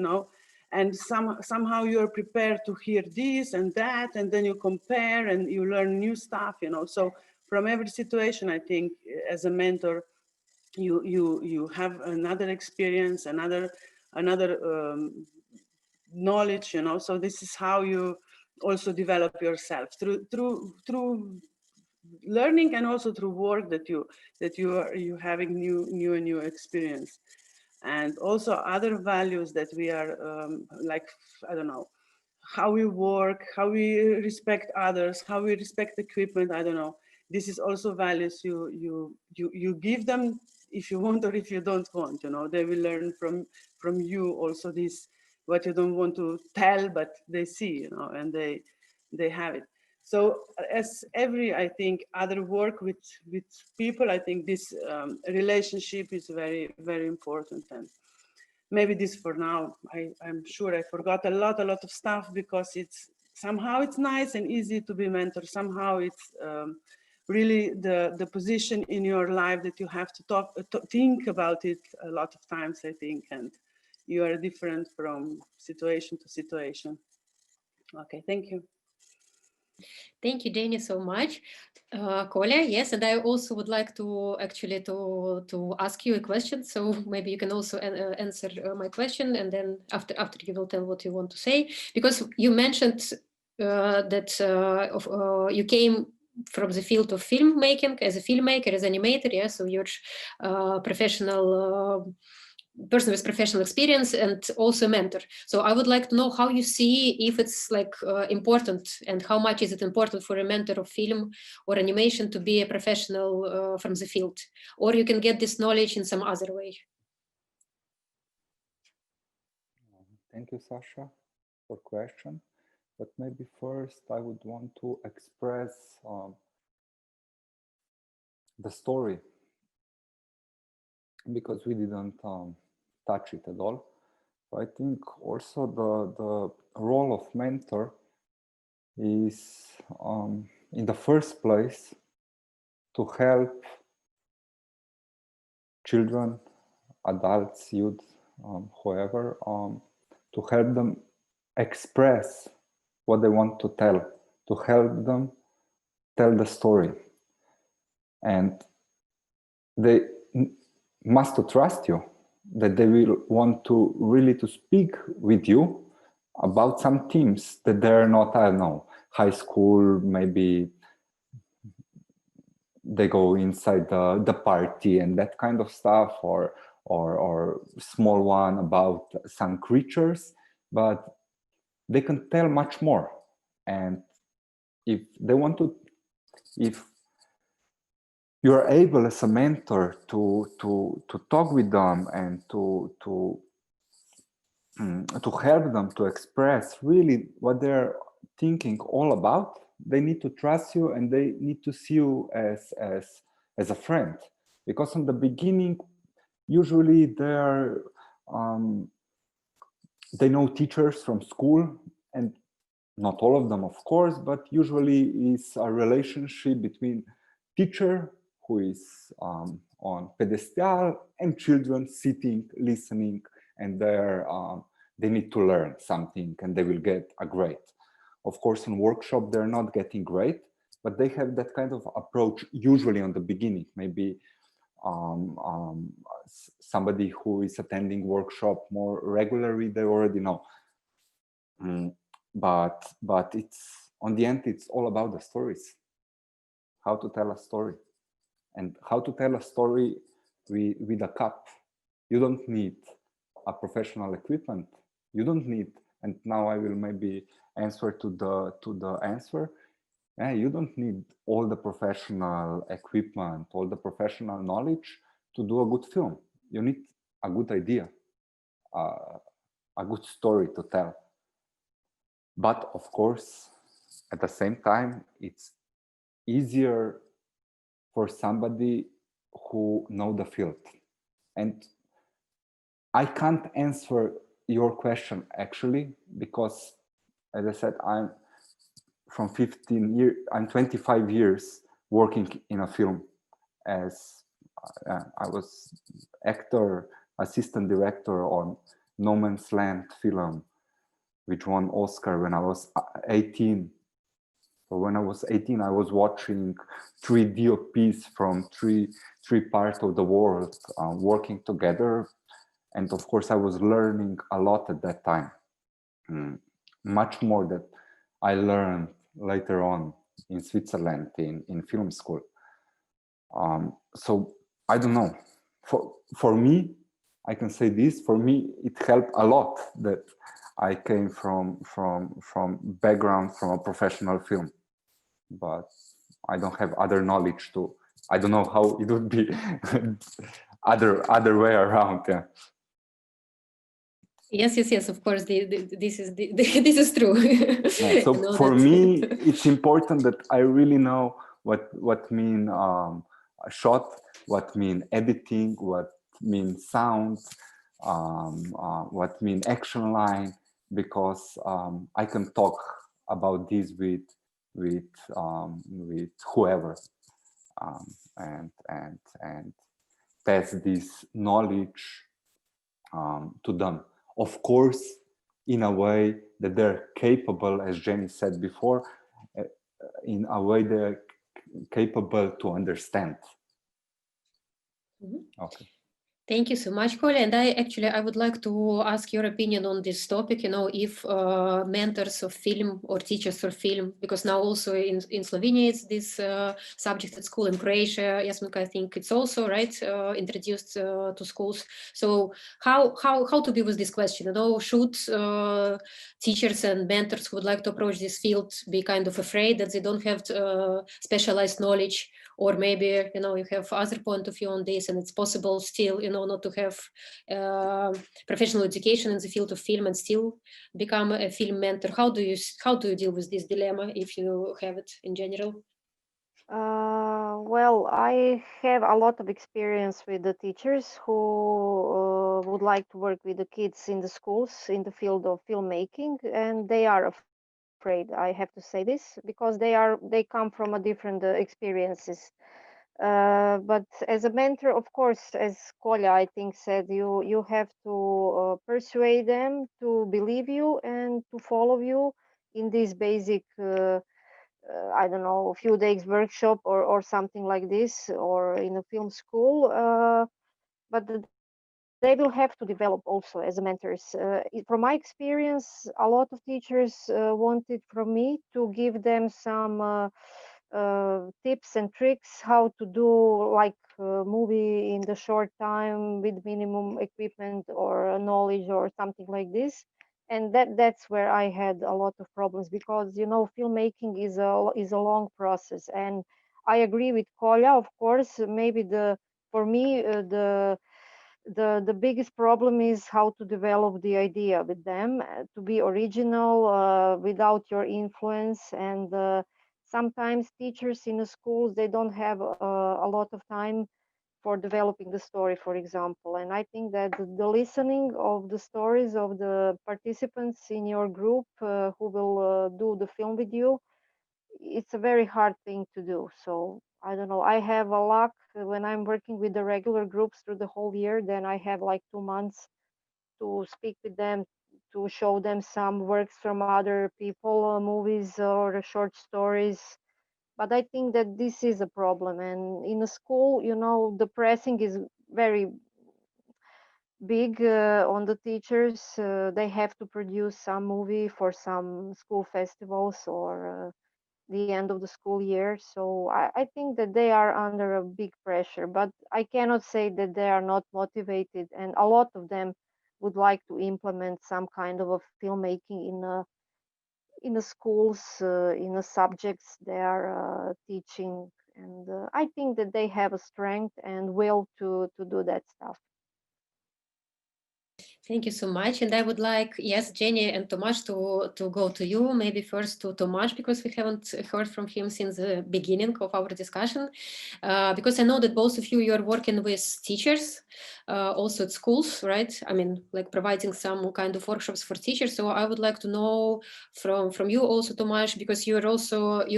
and somehow you're prepared to hear this and that, and then you compare and you learn new stuff. So from every situation, I think as a mentor, you have another experience, another knowledge, so this is how you also develop yourself through learning, and also through work that you are having new experience. and also other values that we are like, I don't know, how we work, how we respect others, how we respect equipment. I don't know. This is also values you give them if you want or if you don't want. You know, they will learn from you also this, what you don't want to tell, but they see, you know, and they have it. So as every, I think, other work with people, I think this relationship is very, very important. And maybe this for now. I'm sure I forgot a lot of stuff, because it's somehow it's nice and easy to be mentor. Somehow it's really the position in your life that you have to think about it a lot of times, I think, and you are different from situation to situation. Okay, thank you. Thank you, Jenny, so much. Kolya, yes, and I also would like to actually to ask you a question. So maybe you can also answer my question, and then after you will tell what you want to say, because you mentioned that you came from the field of filmmaking as a filmmaker, as animator. Yeah, so you're professional. Person with professional experience and also a mentor. So I would like to know how you see if it's like important, and how much is it important for a mentor of film or animation to be a professional from the field, or you can get this knowledge in some other way. Thank you, Sasha, for question. But maybe first I would want to express the story, because we didn't touch it at all. So I think also the role of mentor is in the first place to help children, adults, youth, whoever, to help them express what they want to tell, to help them tell the story. And they must to trust you, that they will want to really to speak with you about some themes that they're not, I don't know, high school, maybe they go inside the party and that kind of stuff, or small one about some creatures, but they can tell much more. And if they want to, if you're able as a mentor to talk with them and to help them to express really what they're thinking all about, they need to trust you and they need to see you as a friend. Because in the beginning, usually they know teachers from school, and not all of them, of course, but usually it's a relationship between teacher who is on pedestal and children sitting, listening, and they need to learn something and they will get a grade. Of course, in workshop, they're not getting grade, but they have that kind of approach usually on the beginning. Maybe somebody who is attending workshop more regularly, they already know. But it's, on the end, it's all about the stories, how to tell a story, and how to tell a story with a cup. You don't need a professional equipment. You don't need, and now I will maybe answer to the answer. You don't need all the professional equipment, all the professional knowledge to do a good film. You need a good idea, a good story to tell. But of course, at the same time, it's easier for somebody who knows the field. And I can't answer your question actually, because as I said, I'm from 15 years, I'm 25 years working in a film as I was actor, assistant director on No Man's Land film, which won Oscar when I was 18. So when I was 18, I was watching 3 DOPs from three parts of the world working together. And of course, I was learning a lot at that time, much more that I learned later on in Switzerland in film school. So I don't know. For me, I can say this, for me, it helped a lot that I came from background from a professional film, but I don't have other knowledge to, I don't know how it would be other way around. Yeah. Yes, of course, this is true. Yeah, so for me, it's important that I really know what mean a shot, what mean editing, what mean sound, what mean action line, because I can talk about this with whoever, and pass this knowledge to them. Of course, in a way that they're capable, as Jenny said before, in a way they're capable to understand. Okay. Thank you so much, Kolya. And I would like to ask your opinion on this topic, if mentors of film or teachers of film, because now also in Slovenia, it's this subject at school. In Croatia, Jasminka, I think it's also, right, introduced to schools. So how to deal with this question? Should teachers and mentors who would like to approach this field be kind of afraid that they don't have specialized knowledge? Or maybe, you have other point of view on this, and it's possible still, not to have professional education in the field of film and still become a film mentor. How do you deal with this dilemma, if you have it in general? Well, I have a lot of experience with the teachers who would like to work with the kids in the schools in the field of filmmaking, and they are afraid, I have to say this, because they come from a different experiences. But as a mentor, of course, as Kolya, I think, said, you have to persuade them to believe you and to follow you in this basic I don't know, a few days workshop or something like this, or in a film school. But they will have to develop also as mentors. From my experience, a lot of teachers wanted from me to give them some tips and tricks how to do like a movie in the short time with minimum equipment or knowledge or something like this. And that's where I had a lot of problems, because filmmaking is a long process. And I agree with Kolya, of course. Maybe for me the biggest problem is how to develop the idea with them, to be original without your influence. And sometimes teachers in the schools, they don't have a lot of time for developing the story, for example. And I think that the listening of the stories of the participants in your group who will do the film with you, it's a very hard thing to do. So I don't know, I have a luck when I'm working with the regular groups through the whole year, then I have like 2 months to speak with them, to show them some works from other people, movies or short stories. But I think that this is a problem. And in a school, the pressing is very big on the teachers. They have to produce some movie for some school festivals or the end of the school year. So I think that they are under a big pressure, but I cannot say that they are not motivated. And a lot of them would like to implement some kind of a filmmaking in the schools, in the subjects they are teaching. And I think that they have a strength and will to do that stuff. Thank you so much. And I would like, yes, Jenny and Tomasz, to go to you. Maybe first to Tomasz, because we haven't heard from him since the beginning of our discussion. Because I know that both of you, you're working with teachers, also at schools, right? I mean, like providing some kind of workshops for teachers. So I would like to know from you also, Tomasz, because you're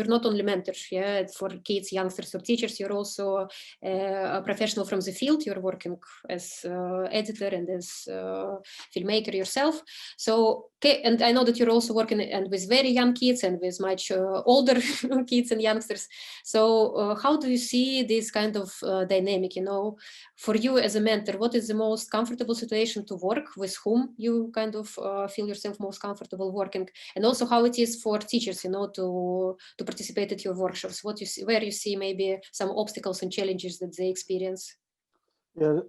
not only mentors, yeah, for kids, youngsters, or teachers, you're also a professional from the field. You're working as editor and as filmmaker yourself. So, okay, and I know that you're also working and with very young kids and with much older kids and youngsters. So how do you see this kind of dynamic, for you as a mentor? What is the most comfortable situation to work with? Whom you kind of feel yourself most comfortable working? And also how it is for teachers, to participate at your workshops? What you see, where you see maybe some obstacles and challenges that they experience? Yeah,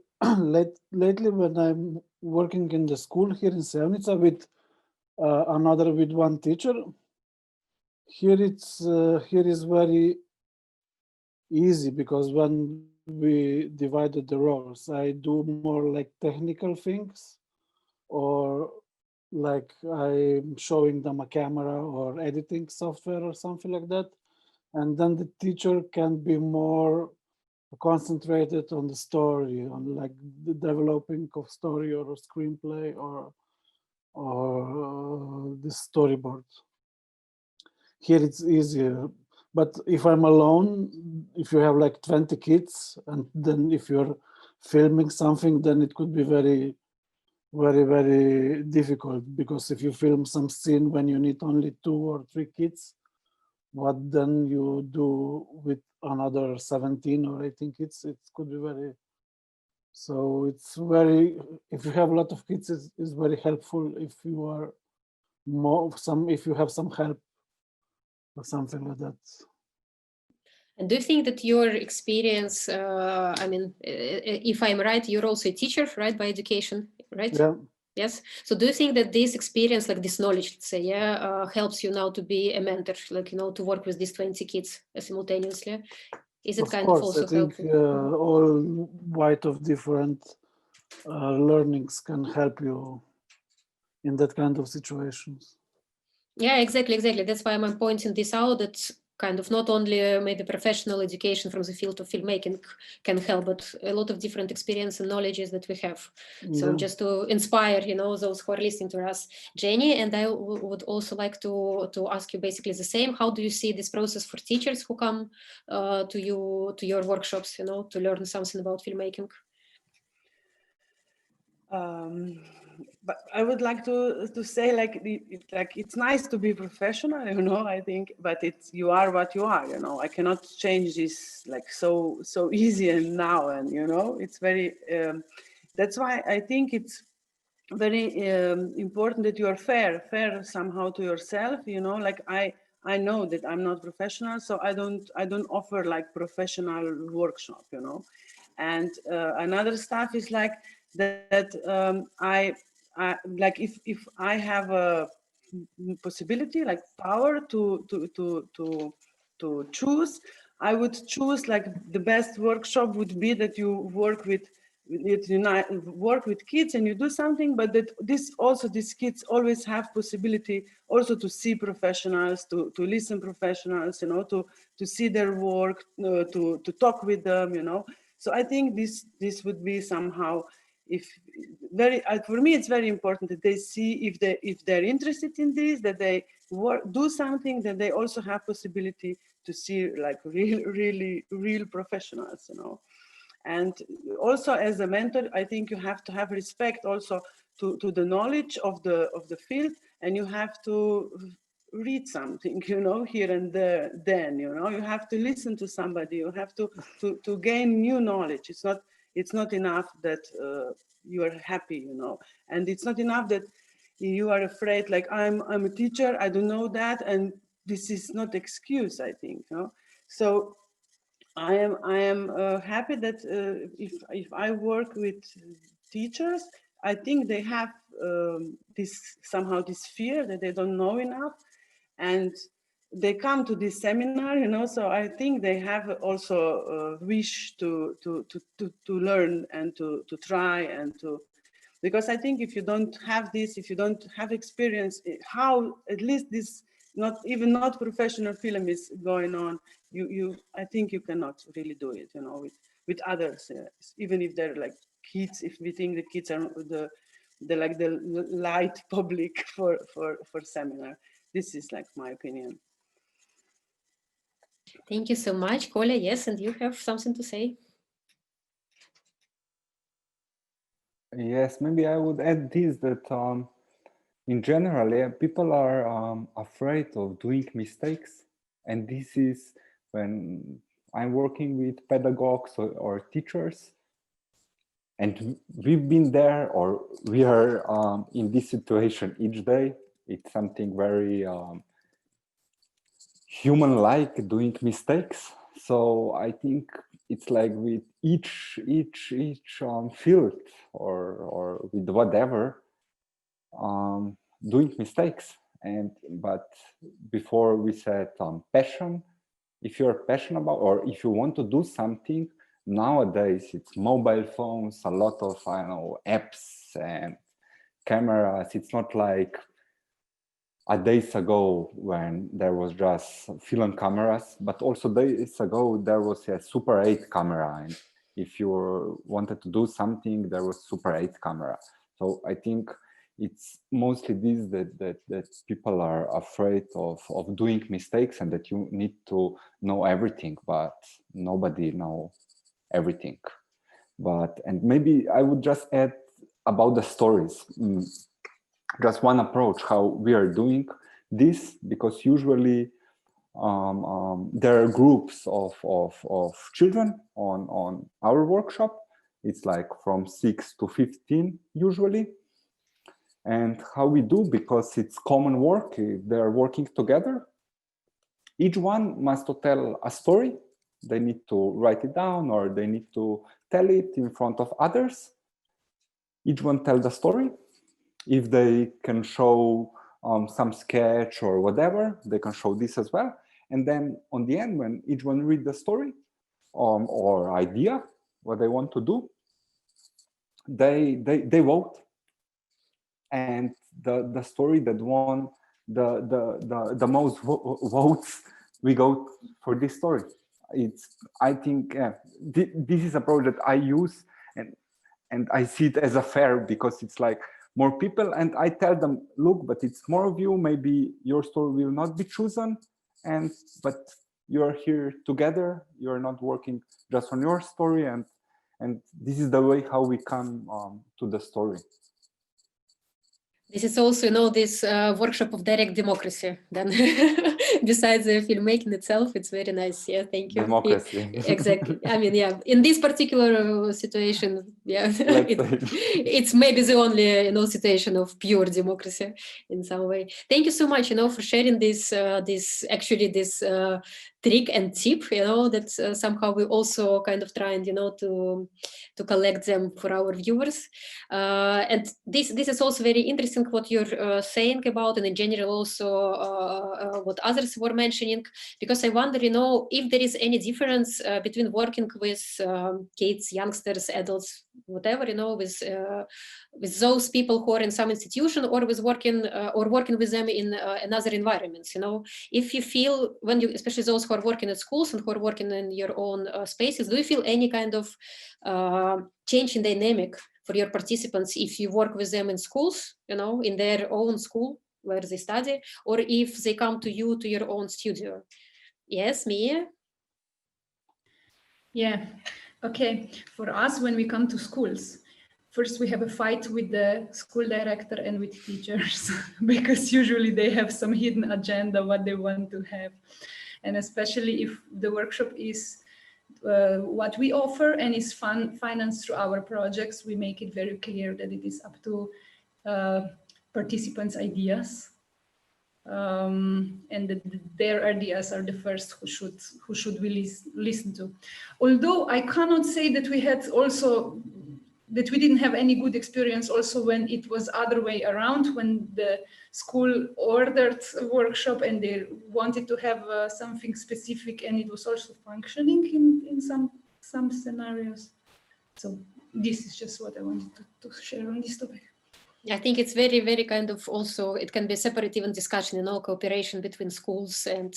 lately when I'm working in the school here in Sevnica with with one teacher, here is very easy because when we divided the roles, I do more like technical things, or like I'm showing them a camera or editing software or something like that. And then the teacher can be more concentrated on the story, on like the developing of story or a screenplay or the storyboard. Here it's easier. But if I'm alone, if you have like 20 kids, and then if you're filming something, then it could be very, very difficult, because if you film some scene when you need only 2 or 3 kids, what then you do with another 17 or 18 kids, it could be very, so it's very, if you have a lot of kids, it's very helpful if you are if you have some help or something like that. And do you think that your experience, I mean, if I'm right, you're also a teacher, right, by education, right? Yeah. Yes. So do you think that this experience, like this knowledge, let's say, helps you now to be a mentor, like, to work with these 20 kids simultaneously? Is it kind of also helpful? I think all white of different learnings can help you in that kind of situations. Yeah, exactly. That's why I'm pointing this out, that kind of not only maybe professional education from the field of filmmaking can help, but a lot of different experience and knowledges that we have. So just to inspire, those who are listening to us. Jenny, and I would also like to ask you basically the same. How do you see this process for teachers who come to your workshops, to learn something about filmmaking? But I would like to say, like it's nice to be professional, I think, but you are what you are, I cannot change this like so easy and now, and it's very that's why I think it's very important that you are fair somehow to yourself, like I know that I'm not professional, so I don't offer like professional workshop, and another stuff is like that I like if I have a possibility, like power to choose, I would choose like the best workshop would be that you work with kids and you do something, but that these kids always have possibility also to see professionals, to listen professionals, to see their work, to talk with them, So I think this would be somehow, for me it's very important that they see if they're interested in this, that they do something, that they also have possibility to see like real professionals, And also as a mentor, I think you have to have respect also to the knowledge of the field, and you have to read something, here and there, then, you have to listen to somebody, you have to gain new knowledge. It's not enough that you are happy, and it's not enough that you are afraid, like I'm a teacher, I don't know that, and this is not excuse, I think, So I am happy that if I work with teachers, I think they have this fear that they don't know enough, and they come to this seminar, so I think they have also a wish to learn and to try and to, because I think if you don't have this, if you don't have experience, how at least this not professional film is going on, I think you cannot really do it, with others, even if they're like kids. If we think the kids are the light public for seminar, this is like my opinion. Thank you so much, Kolya. Yes, and you have something to say? Yes, maybe I would add this, that in general, people are afraid of doing mistakes. And this is when I'm working with pedagogues or teachers, and we've been there, or we are in this situation each day. It's something very human-like, doing mistakes. So I think it's like with each field or with whatever, doing mistakes. But before we said passion, if you're passionate about, or if you want to do something, nowadays it's mobile phones, a lot of apps and cameras. It's not like a days ago when there was just film cameras, but also days ago there was a Super 8 camera, and if you wanted to do something, there was Super 8 camera. So I think it's mostly this that people are afraid of doing mistakes, and that you need to know everything, but nobody knows everything. And maybe I would just add about the stories. Just one approach how we are doing this, because usually there are groups of children on our workshop. It's like from 6 to 15 usually. And how we do, because it's common work, they are working together. Each one must tell a story. They need to write it down, or they need to tell it in front of others. Each one tell the story. If they can show some sketch or whatever, they can show this as well. And then on the end, when each one read the story or idea, what they want to do, they vote. And the story that won the most votes, we go for this story. I think this is a project I use, and I see it as a fair, because it's like more people, and I tell them, look, but it's more of you, maybe your story will not be chosen, but you're here together, you're not working just on your story, and this is the way how we come to the story. This is also, this workshop of direct democracy. Then, besides the filmmaking itself, it's very nice. Yeah, thank you. Democracy. Exactly. I mean, yeah, in this particular situation, yeah, it's maybe the only situation of pure democracy in some way. Thank you so much, for sharing this trick and tip, that somehow we also kind of trying, to collect them for our viewers. And this is also very interesting what you're saying about, and in general also what others were mentioning, because I wonder, if there is any difference between working with kids, youngsters, adults, whatever, with those people who are in some institution, or with working with them in another environments. If you feel, when you, especially those who are working at schools and who are working in your own spaces, do you feel any kind of change in dynamic for your participants if you work with them in schools, in their own school where they study, or if they come to you to your own studio? Yes, Mia? Yeah, okay. For us, when we come to schools, first we have a fight with the school director and with teachers because usually they have some hidden agenda what they want to have. And especially if the workshop is what we offer and is financed through our projects, we make it very clear that it is up to participants' ideas, and that their ideas are the first who should we listen to. Although I cannot say that we didn't have any good experience also when it was other way around, when the school ordered a workshop and they wanted to have something specific, and it was also functioning in some scenarios. So this is just what I wanted to share on this topic. I think it's very, very kind of also, it can be a separate even discussion, cooperation between schools and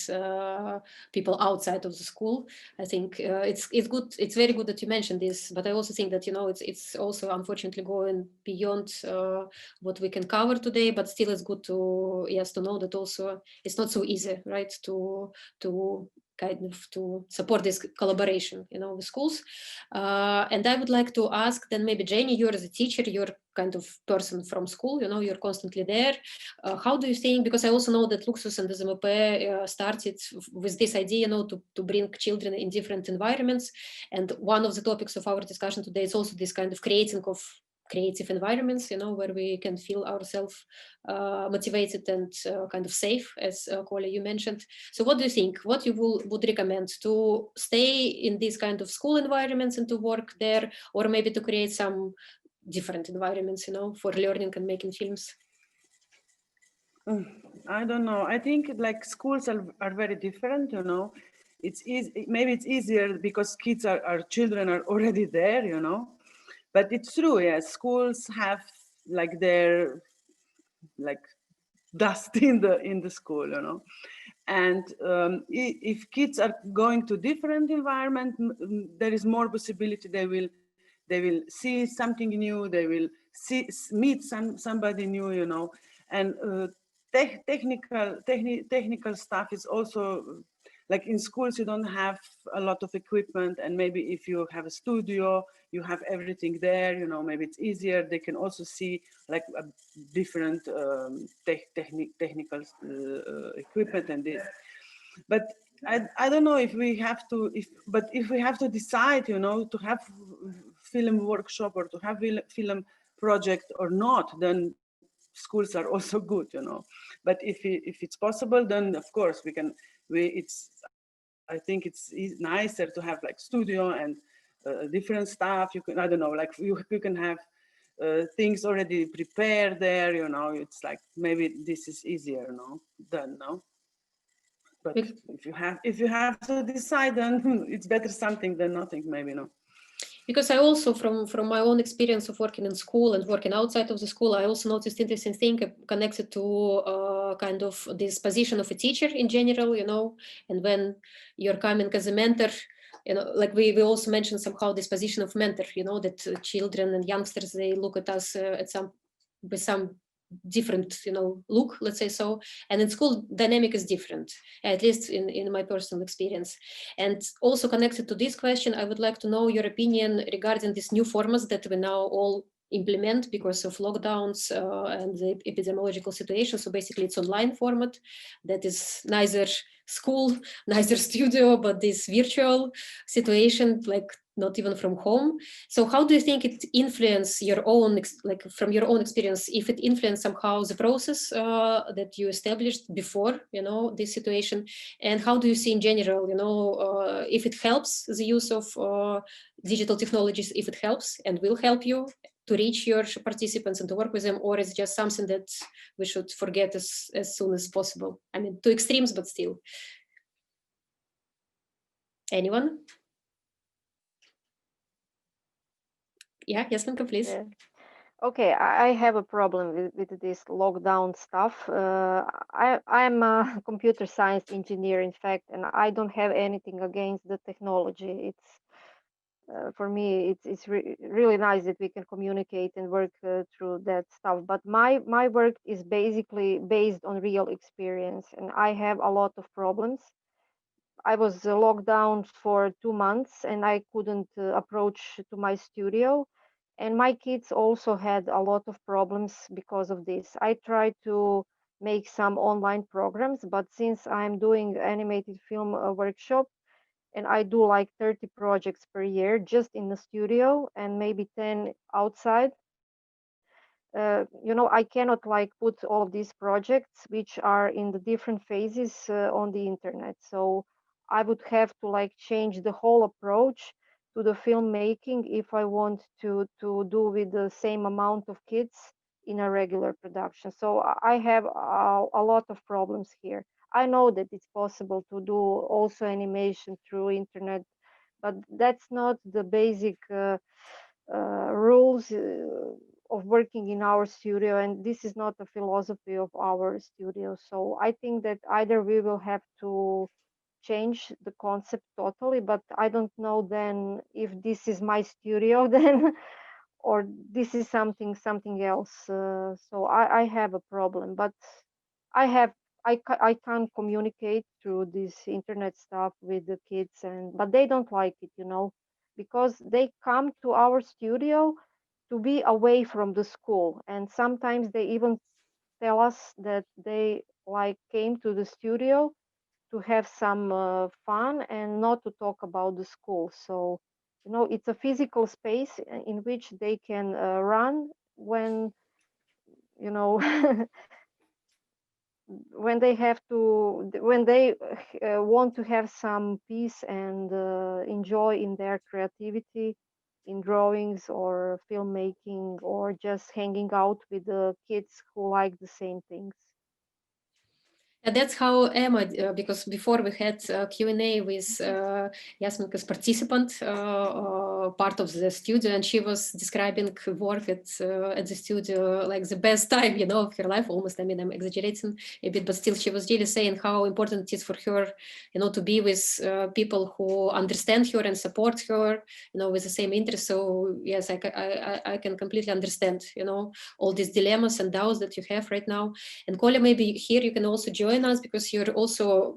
people outside of the school. I think it's good. It's very good that you mentioned this, but I also think that, it's also unfortunately going beyond what we can cover today, but still it's good to know that also it's not so easy, right? To kind of to support this collaboration, with schools. And I would like to ask then maybe Jenny, you're as a teacher, you're kind of person from school, you're constantly there. How do you think, because I also know that Luksuz and the ZMP started with this idea, to bring children in different environments. And one of the topics of our discussion today is also this kind of creating of creative environments, where we can feel ourselves motivated and kind of safe, as Kola, you mentioned. So what do you think? What you would recommend, to stay in these kind of school environments and to work there, or maybe to create some different environments, for learning and making films? I don't know. I think like schools are very different, It's easy, maybe it's easier because kids are children are already there, But it's true, yes. Schools have like their like dust in the school, And if kids are going to different environment, there is more possibility they will see something new. They will meet somebody new, And technical stuff is also like in schools. You don't have a lot of equipment, and maybe if you have a studio, you have everything there. Maybe it's easier. They can also see like a different technical equipment and this. But I don't know if we have to if we have to decide, to have film workshop or to have film project or not, then schools are also good, But if it's possible, then of course we can. I think it's nicer to have like studio and different stuff. You can, I don't know, like you can have things already prepared there, It's like maybe this is easier, done, But if you have to decide, then it's better something than nothing, maybe, Because I also, from my own experience of working in school and working outside of the school, I also noticed interesting thing connected to kind of this position of a teacher in general, and when you're coming as a mentor, like we also mentioned somehow this position of mentor, that children and youngsters, they look at us with some different look, let's say so. And in school dynamic is different, at least in my personal experience. And also connected to this question, I would like to know your opinion regarding these new formats that we now all implement because of lockdowns and the epidemiological situation. So basically it's online format that is neither school, neither studio, but this virtual situation, like not even from home. So how do you think it influence your own, like from your own experience, if it influenced somehow the process that you established before, this situation? And how do you see in general, if it helps the use of digital technologies, if it helps and will help you to reach your participants and to work with them, or is it just something that we should forget as soon as possible? I mean, to extremes, but still. Anyone? Yeah, Jasminka, please. Yeah. Okay, I have a problem with this lockdown stuff. I'm a computer science engineer, in fact, and I don't have anything against the technology. It's for me, it's really nice that we can communicate and work through that stuff. But my work is basically based on real experience, and I have a lot of problems. I was locked down for 2 months, and I couldn't approach to my studio. And my kids also had a lot of problems because of this. I tried to make some online programs, but since I'm doing animated film workshop, and I do like 30 projects per year just in the studio and maybe 10 outside. I cannot like put all of these projects which are in the different phases on the internet. So I would have to like change the whole approach to the filmmaking if I want to do with the same amount of kids in a regular production. So I have a lot of problems here. I know that it's possible to do also animation through internet, but that's not the basic rules of working in our studio, and this is not the philosophy of our studio. So I think that either we will have to change the concept totally, but I don't know then if this is my studio then or this is something else. So I have a problem, but I can't communicate through this internet stuff with the kids, but they don't like it, because they come to our studio to be away from the school, and sometimes they even tell us that they like came to the studio to have some fun and not to talk about the school. So you know, it's a physical space in which they can run when, you know, when they have to, when they want to have some peace and enjoy in their creativity, in drawings or filmmaking, or just hanging out with the kids who like the same things. And that's how Emma, because before we had Q&A with Yasmin as participant, part of the studio, and she was describing work at the studio like the best time, you know, of her life, almost. I mean, I'm exaggerating a bit, but still she was really saying how important it is for her, you know, to be with people who understand her and support her, you know, with the same interest. So yes, I can completely understand, you know, all these dilemmas and doubts that you have right now. And Kolya, maybe here you can also join us, because you're also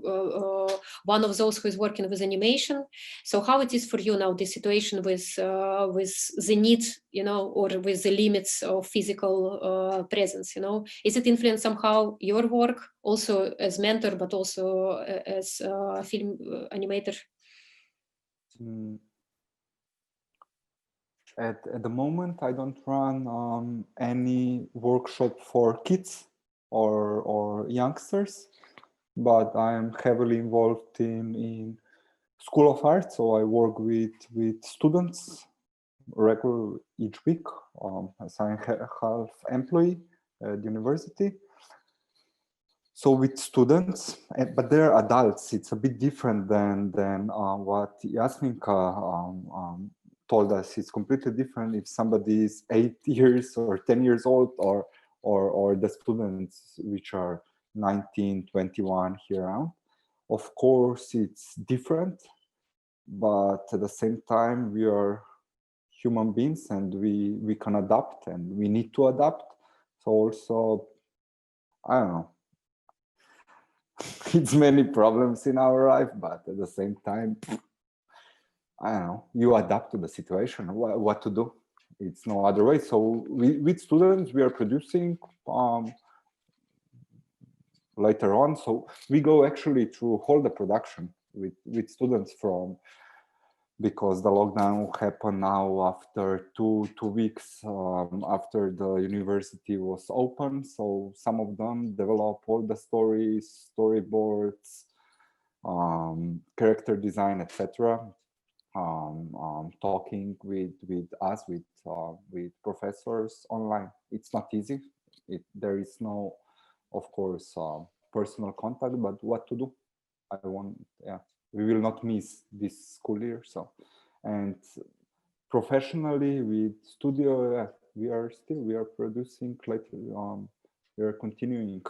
one of those who is working with animation. So how it is for you now, the situation with the need, you know, or with the limits of physical presence, you know? Is it influenced somehow your work also as mentor, but also as a film animator? At the moment, I don't run any workshop for kids or youngsters, but I am heavily involved in School of Art. So I work with students regularly each week as I'm half employee at the university. So with students, but they're adults. It's a bit different than what Yasminka told us. It's completely different if somebody is 8 years or 10 years old, or the students which are 19, 21 here around. Of course, it's different, but at the same time, we are human beings and we can adapt, and we need to adapt. So also, I don't know, it's many problems in our life, but at the same time, I don't know, you adapt to the situation, what to do. It's no other way. So with students, we are producing later on. So we go actually through whole the production with students because the lockdown happened now after two weeks after the university was open. So some of them develop all the stories, storyboards, character design, etc. Talking with us, with professors online. It's not easy. There is no, of course, personal contact, but what to do? We will not miss this school year. So, and professionally with studio, we are producing lately. We are continuing,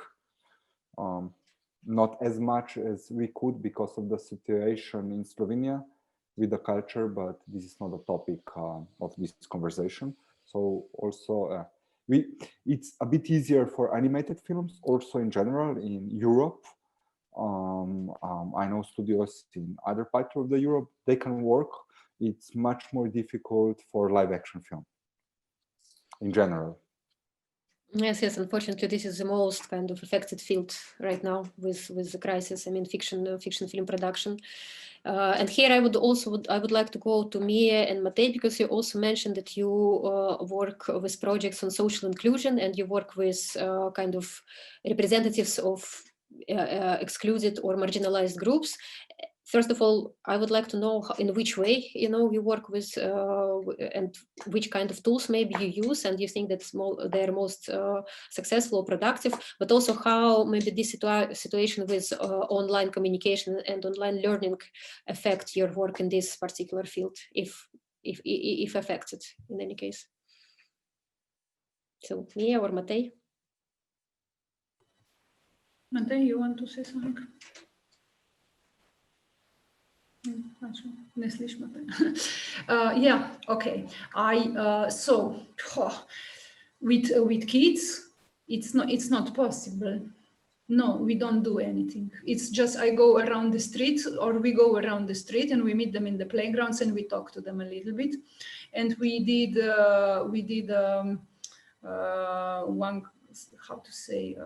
not as much as we could because of the situation in Slovenia with the culture, but this is not a topic of this conversation. So also, it's a bit easier for animated films also in general in Europe. I know studios in other parts of the Europe, they can work. It's much more difficult for live action film in general. Yes, unfortunately, this is the most kind of affected field right now with the crisis. I mean, fiction film production. And here I would like to go to Mia and Matej, because you also mentioned that you work with projects on social inclusion, and you work with kind of representatives of excluded or marginalized groups. First of all, I would like to know in which way, you know, you work with and which kind of tools maybe you use and you think that they're most successful or productive, but also how maybe this situation with online communication and online learning affect your work in this particular field, if affected in any case. So Mia or Matej? Matej, you want to say something? Yeah, okay. With kids, it's not possible. No, we don't do anything. It's just I go around the street, or we go around the street and we meet them in the playgrounds and we talk to them a little bit. And we did one, how to say,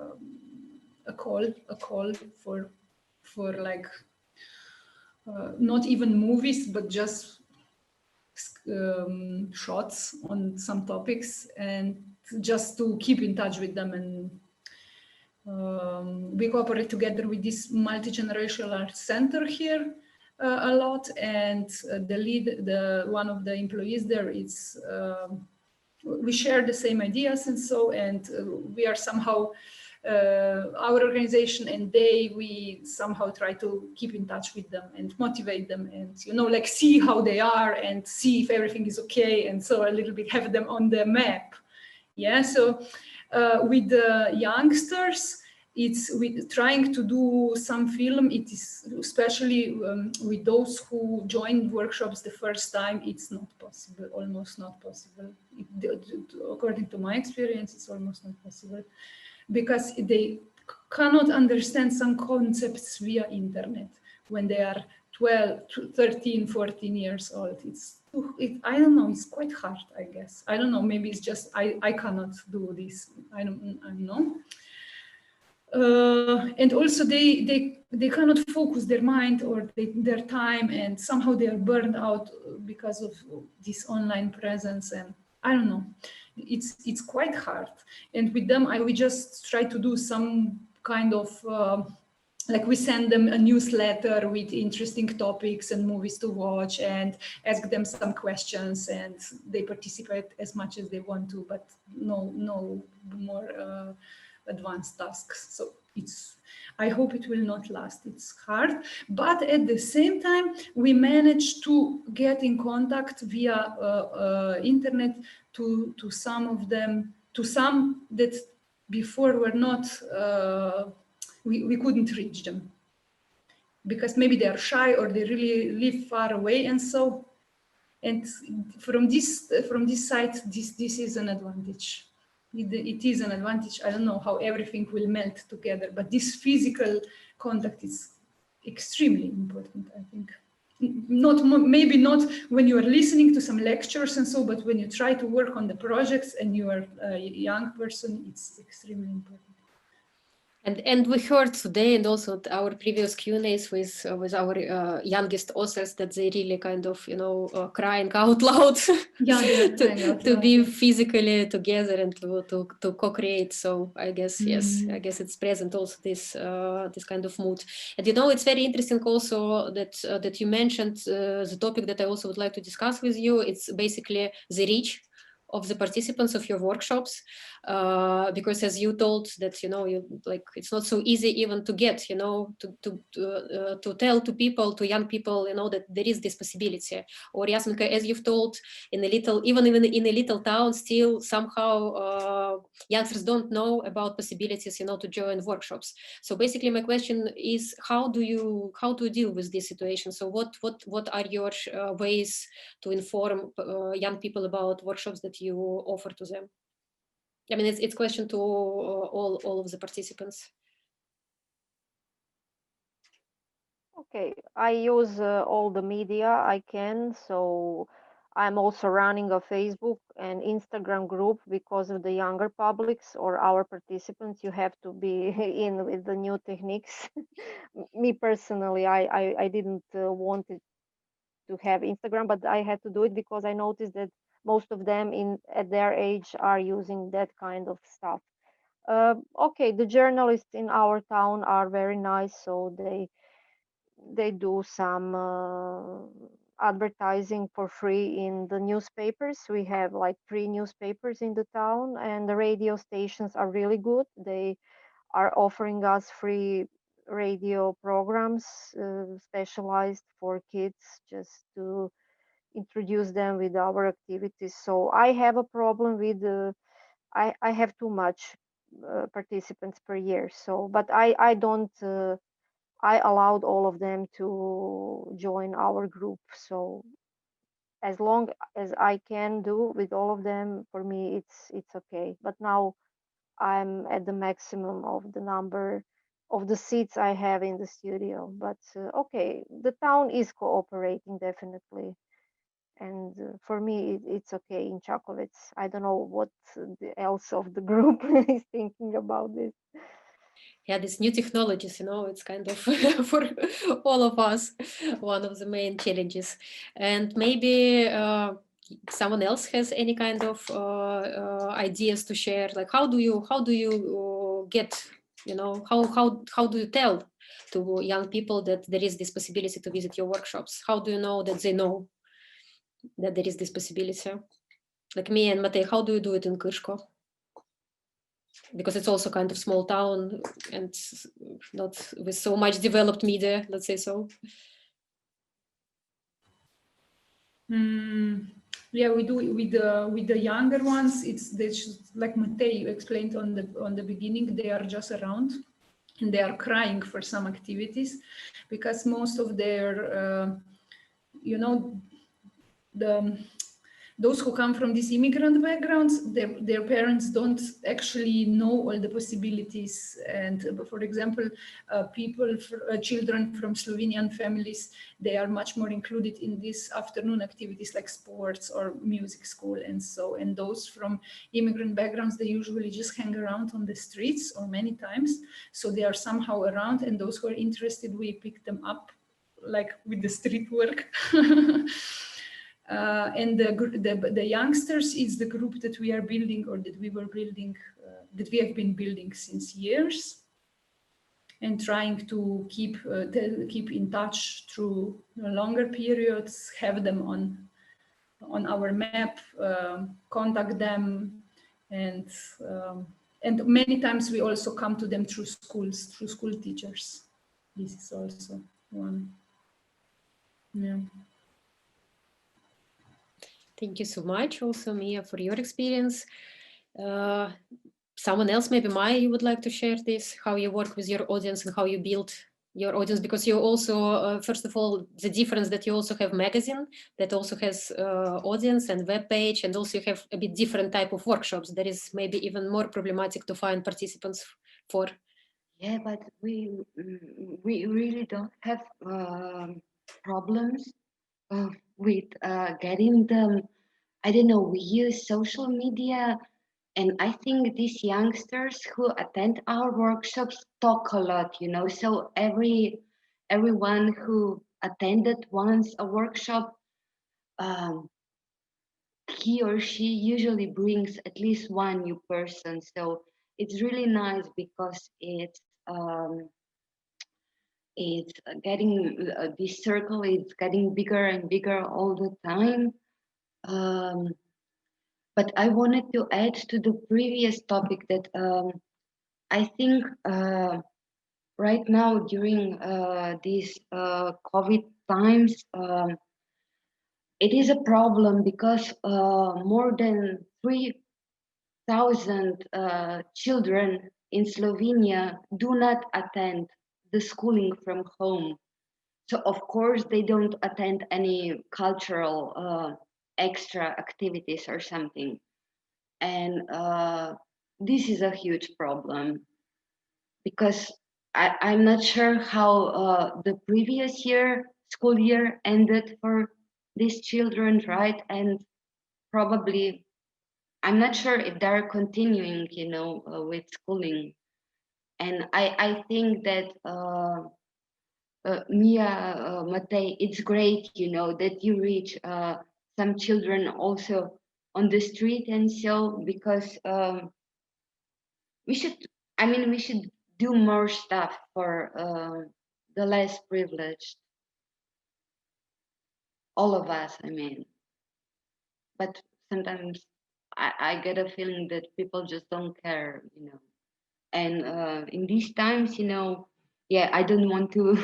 a call for like not even movies, but just shots on some topics, and just to keep in touch with them. And we cooperate together with this multi-generational arts center here a lot, and one of the employees there is we share the same ideas, and so, and we are somehow our organization and we somehow try to keep in touch with them and motivate them, and like see how they are and see if everything is okay, and so a little bit have them on the map. Yeah, so with the youngsters, it's with trying to do some film. It is especially with those who join workshops the first time, it's not possible, almost not possible. According to my experience, it's almost not possible, because they cannot understand some concepts via internet when they are 12, 13, 14 years old. I don't know, it's quite hard, I guess. I don't know, maybe it's just I cannot do this. I don't know. And also they cannot focus their mind or their time, and somehow they are burned out because of this online presence, and I don't know. It's quite hard. And with them, we just try to do some kind of like we send them a newsletter with interesting topics and movies to watch, and ask them some questions, and they participate as much as they want to, but no more advanced tasks. So I hope it will not last. It's hard, but at the same time, we managed to get in contact via internet to some of them, to some that before were not, we couldn't reach them because maybe they are shy or they really live far away, and so, and from this side, this is an advantage. It is an advantage. I don't know how everything will melt together, but this physical contact is extremely important, I think. Maybe not when you are listening to some lectures and so, but when you try to work on the projects and you are a young person, it's extremely important. And we heard today, and also our previous Q&As with our youngest authors, that they really kind of crying out loud to be physically together and to co-create. So I guess yes, I guess it's present also this kind of mood. And it's very interesting also that you mentioned the topic that I also would like to discuss with you. It's basically the reach of the participants of your workshops, because as you told that you like it's not so easy even to get to tell to people, to young people, that there is this possibility. Or Jasminka, as you've told, even in a little town, still somehow youngsters don't know about possibilities to join workshops. So basically my question is, how do you deal with this situation? So what are your ways to inform young people about workshops that you offer to them? I mean, it's question to all of the participants. Okay, I use all the media I can. So I'm also running a Facebook and Instagram group because of the younger publics or our participants. You have to be in with the new techniques. Me personally, I didn't want it to have Instagram, but I had to do it because I noticed that most of them at their age are using that kind of stuff. Okay, the journalists in our town are very nice, so they do some advertising for free in the newspapers. We have like 3 newspapers in the town, and the radio stations are really good. They are offering us free radio programs specialized for kids, just to introduce them with our activities. So I have a problem with I have too much participants per year. So, but I don't. I allowed all of them to join our group. So as long as I can do with all of them, for me it's okay. But now I'm at the maximum of the number of the seats I have in the studio. But okay, the town is cooperating definitely. And for me, it's okay in Čakovec. I don't know what else of the group is thinking about this. Yeah, these new technologies, it's kind of for all of us one of the main challenges. And maybe someone else has any kind of ideas to share, like how do you get, how do you tell to young people that there is this possibility to visit your workshops? How do you know that they know that there is this possibility? Like me and Matej, how do you do it in Krško? Because it's also kind of small town and not with so much developed media, let's say so. Yeah, we do with the younger ones. They like Matej explained on the beginning. They are just around, and they are crying for some activities, because most of their, those who come from these immigrant backgrounds, their parents don't actually know all the possibilities. And for example, children from Slovenian families, they are much more included in these afternoon activities like sports or music school and so. And those from immigrant backgrounds, they usually just hang around on the streets or many times. So they are somehow around, and those who are interested, we pick them up like with the street work. And the youngsters is the group that we are building, or that we were building, that we have been building since years, and trying to keep in touch through longer periods, have them on our map, contact them, and many times we also come to them through schools, through school teachers. This is also one. Yeah. Thank you so much also, Mia, for your experience. Someone else, maybe Maya, you would like to share this, how you work with your audience and how you build your audience, because you also, first of all, the difference that you also have magazine that also has audience and web page, and also you have a bit different type of workshops that is maybe even more problematic to find participants for. Yeah, but we really don't have problems with getting them. I don't know, we use social media, and I think these youngsters who attend our workshops talk a lot, so everyone who attended once a workshop, he or she usually brings at least one new person. So it's really nice, because it's getting this circle, it's getting bigger and bigger all the time. But I wanted to add to the previous topic that I think right now during these COVID times, it is a problem, because more than 3,000 children in Slovenia do not attend the schooling from home. So of course they don't attend any cultural extra activities or something. And this is a huge problem, because I'm not sure how the previous school year ended for these children, right? And probably, I'm not sure if they're continuing, with schooling. And I think that Mia, Matej, it's great, that you reach some children also on the street and so, because we should do more stuff for the less privileged. All of us, but sometimes I get a feeling that people just don't care, and in these times, yeah, I don't want to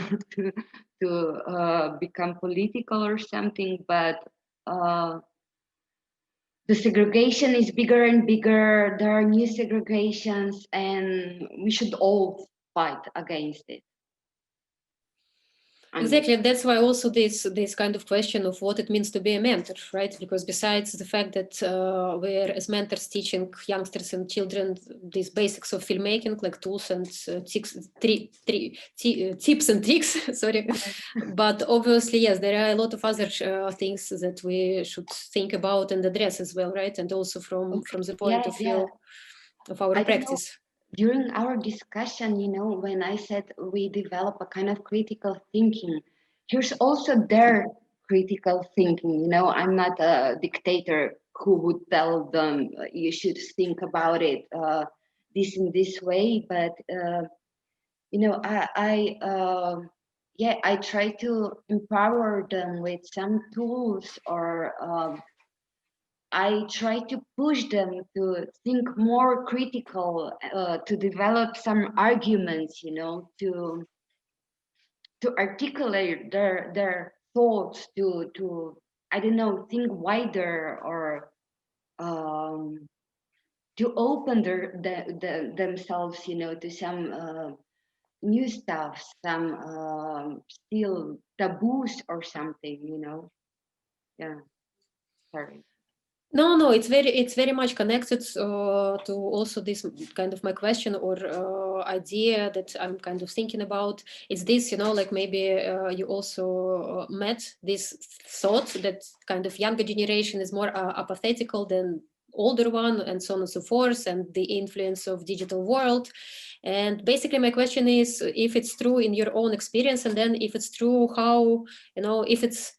to become political or something, but the segregation is bigger and bigger. There are new segregations, and we should all fight against it. Exactly, and that's why also this kind of question of what it means to be a mentor, right? Because besides the fact that we're as mentors teaching youngsters and children these basics of filmmaking, like tools and tips and tricks, sorry, but obviously, yes, there are a lot of other things that we should think about and address as well, right? And also from the point of view of our practice. during our discussion, you know, when I said we develop a kind of critical thinking, here's also their critical thinking. You know, I'm not a dictator who would tell them you should think about it this in this way, but you know, yeah, I try to empower them with some tools, or I try to push them to think more critical, to develop some arguments, you know, to articulate their thoughts, to I don't know, think wider, or to open themselves, you know, to some new stuff, some still taboos or something, you know. Yeah, sorry. No, it's very much connected to also this kind of my question or idea that I'm kind of thinking about. It's this, you know, like maybe you also met this thought that kind of younger generation is more apathetical than older one, and so on and so forth, and the influence of digital world. And basically my question is if it's true in your own experience, and then if it's true, how, you know, if it's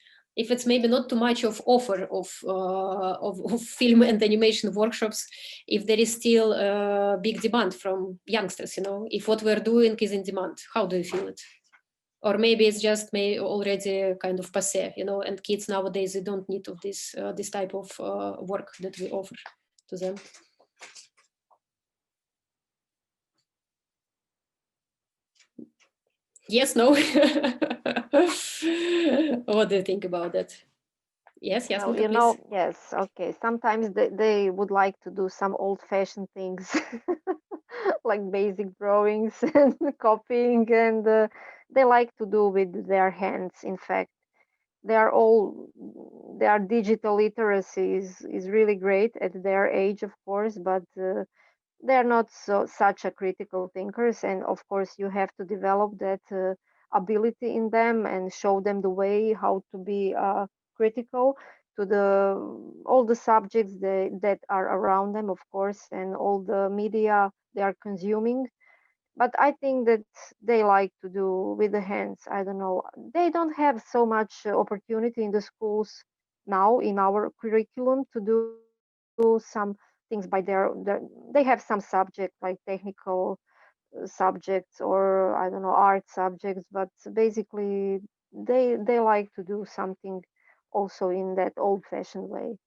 maybe not too much of offer of film and animation workshops, if there is still a big demand from youngsters, you know, if what we're doing is in demand, how do you feel it? Or maybe it's just already kind of passé, you know, and kids nowadays, they don't need of this this type of work that we offer to them. Yes, no? What do you think about that? Yes, yes, Well, Luka, you know, please. yes, okay. Sometimes they would like to do some old-fashioned things, like basic drawings and copying, and they like to do with their hands. In fact, their digital literacy is really great at their age, of course, but they're not such a critical thinkers. And of course, you have to develop that ability in them and show them the way how to be critical to the all the subjects that are around them, of course, and all the media they are consuming. But I think that they like to do with the hands. I don't know, they don't have so much opportunity in the schools now in our curriculum to do some things by their they have some subject like technical subjects, or I don't know, art subjects, but basically they like to do something also in that old fashioned way.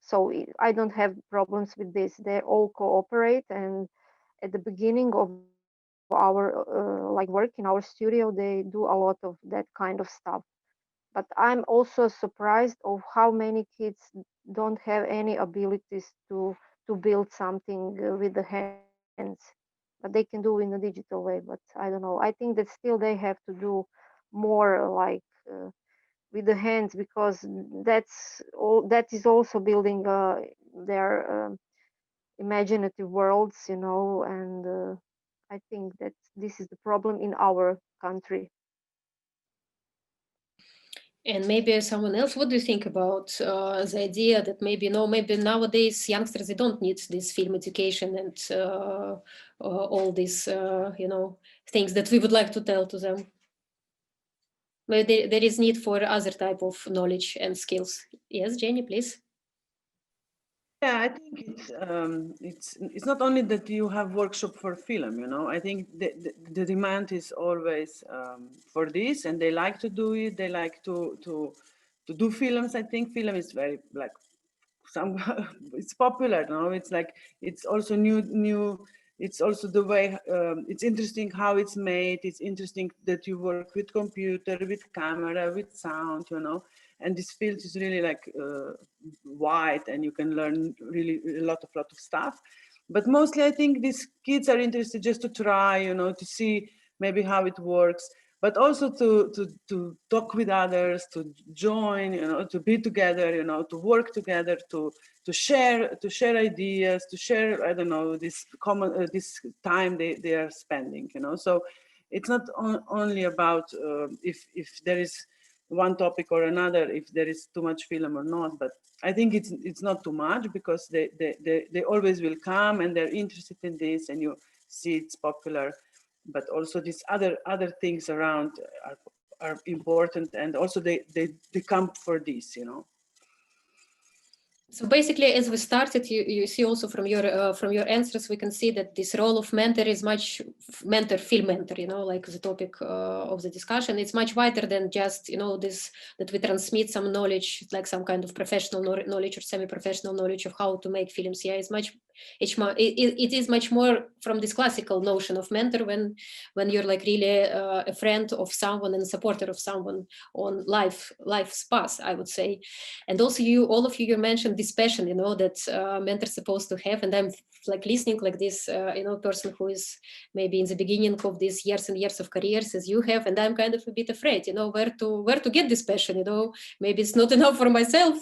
So I don't have problems with this. They all cooperate, and at the beginning of our like work in our studio, they do a lot of that kind of stuff. But I'm also surprised of how many kids don't have any abilities to build something with the hands, but they can do in a digital way. But I don't know, I think that still they have to do more like with the hands, because that is also building their imaginative worlds, you know. And I think that this is the problem in our country. And maybe someone else, what do you think about the idea that maybe, no, maybe nowadays youngsters, they don't need this film education and all these, you know, things that we would like to tell to them. Maybe there is need for other type of knowledge and skills. Yes, Jenny, please. Yeah, I think it's not only that you have workshop for film, you know. I think the demand is always for this, and they like to do it. They like to do films. I think film is very like some it's popular now. It's like it's also new. It's also the way it's interesting how it's made. It's interesting that you work with computer, with camera, with sound, you know. And this field is really like wide, and you can learn really a lot of stuff. But mostly I think these kids are interested just to try, you know, to see maybe how it works, but also to talk with others, to join, you know, to be together, you know, to work together, to share ideas, to share, I don't know, this common this time they are spending, you know. So it's not only about if there is one topic or another, if there is too much film or not, but I think it's not too much, because they always will come and they're interested in this, and you see it's popular, but also these other things around are important, and also they come for this, you know. So basically, as we started, you see also from your answers, we can see that this role of mentor is much film mentor, you know, like the topic of the discussion. It's much wider than just, you know, this, that we transmit some knowledge, like some kind of professional knowledge or semi-professional knowledge of how to make films. Yeah, it is much more from this classical notion of mentor when you're like really a friend of someone and a supporter of someone on life's path, I would say. And also all of you mentioned this passion, you know, that mentors supposed to have. And I'm like listening like this, you know, person who is maybe in the beginning of these years and years of careers as you have, and I'm kind of a bit afraid, you know, where to get this passion, you know, maybe it's not enough for myself,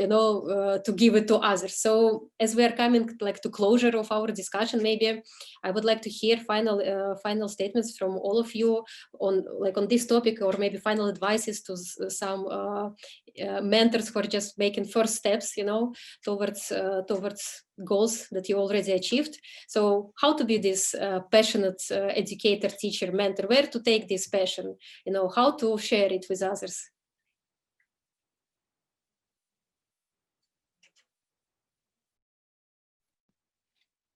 you know, to give it to others. So as we are coming like to closure of our discussion, maybe I would like to hear final statements from all of you on this topic, or maybe final advices to some mentors who are just making first steps, you know, towards goals that you already achieved. So how to be this passionate educator, teacher, mentor, where to take this passion, you know, how to share it with others.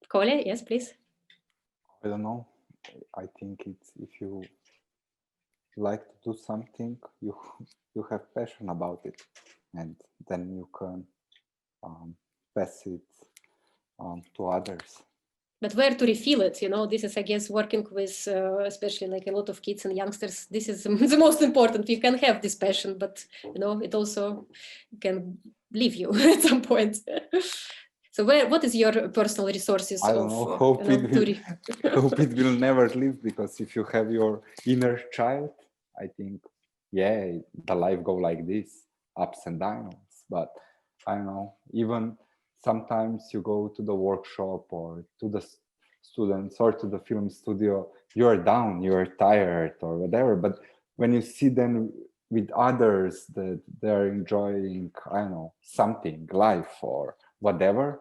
Kolja, yes, please. I don't know. I think it's, if you like to do something, you have passion about it, and then you can pass it to others. But where to refill it, you know, this is, I guess, working with especially like a lot of kids and youngsters, this is the most important. You can have this passion, but, you know, it also can leave you at some point. So what is your personal resources? I don't know, hope it will never leave, because if you have your inner child, I think, yeah, the life go like this, ups and downs. But I don't know, even sometimes you go to the workshop or to the students or to the film studio, you're down, you're tired or whatever. But when you see them with others that they're enjoying, I don't know, something, life or whatever,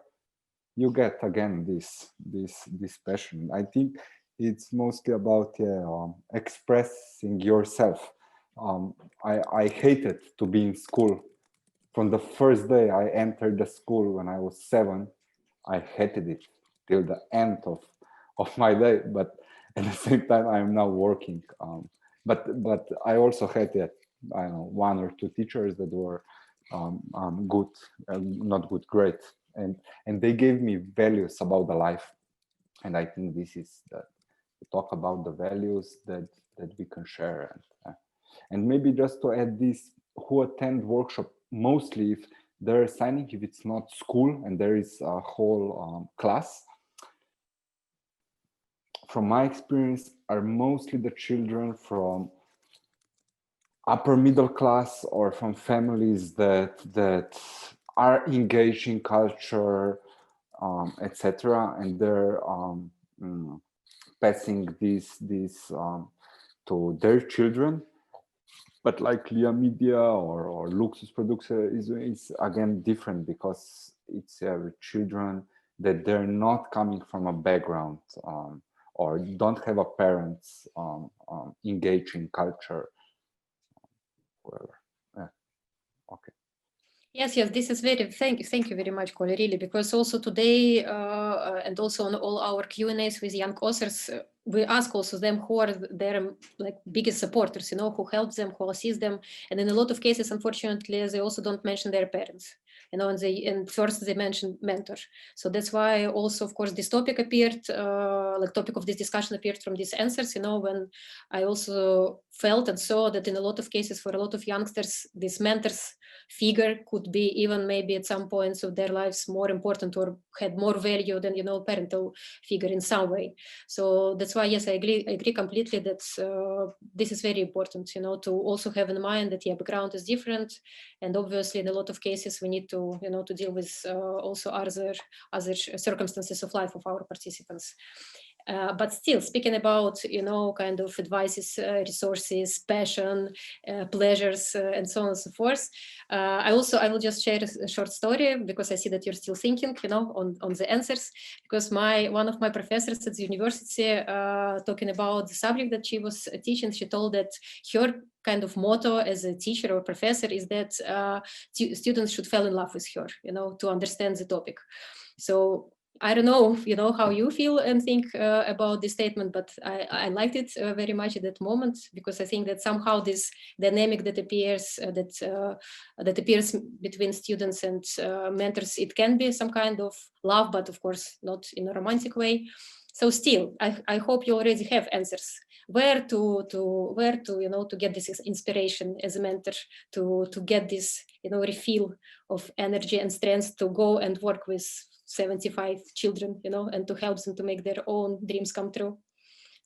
you get again this passion. I think it's mostly about expressing yourself. I hated to be in school. From the first day I entered the school when I was 7, I hated it till the end of my day. But at the same time, I am now working. But I also had I don't know, 1 or 2 teachers that were good, not good, great, and they gave me values about the life. And I think this is to talk about the values that we can share. And maybe just to add this, who attend workshop, mostly if they're assigning, if it's not school and there is a whole class, from my experience, are mostly the children from upper middle class or from families that are engaged in culture, etc., and they're passing this to their children. But like Lia Media or Luksuz Producer is again different, because it's children that they're not coming from a background or don't have a parents engaged in culture. Whatever. Yeah. Okay. Yes, this is very, thank you very much, Kolja, really, because also today and also on all our Q&As with young authors, we ask also them who are their like biggest supporters, you know, who helps them, who assists them, and in a lot of cases, unfortunately, they also don't mention their parents, you know, and first they mention mentor. So that's why also, of course, this topic appeared, like topic of this discussion appeared from these answers, you know, when I also felt and saw that in a lot of cases for a lot of youngsters, this mentors figure could be even maybe at some points of their lives more important or had more value than, you know, parental figure in some way. So that's why, yes, I agree completely that this is very important, you know, to also have in mind that background is different, and obviously in a lot of cases we need to, you know, to deal with also other circumstances of life of our participants. But still, speaking about, kind of advices, resources, passion, pleasures, and so on and so forth. I will just share a short story, because I see that you're still thinking, on the answers. Because one of my professors at the university, talking about the subject that she was teaching, she told that her kind of motto as a teacher or professor is that students should fall in love with her, to understand the topic. So I don't know, how you feel and think about this statement, but I liked it very much at that moment, because I think that somehow this dynamic that appears that appears between students and mentors, it can be some kind of love, but of course not in a romantic way. So still, I hope you already have answers where to get this inspiration as a mentor, to get this refill of energy and strength to go and work with 75 children, and to help them to make their own dreams come true.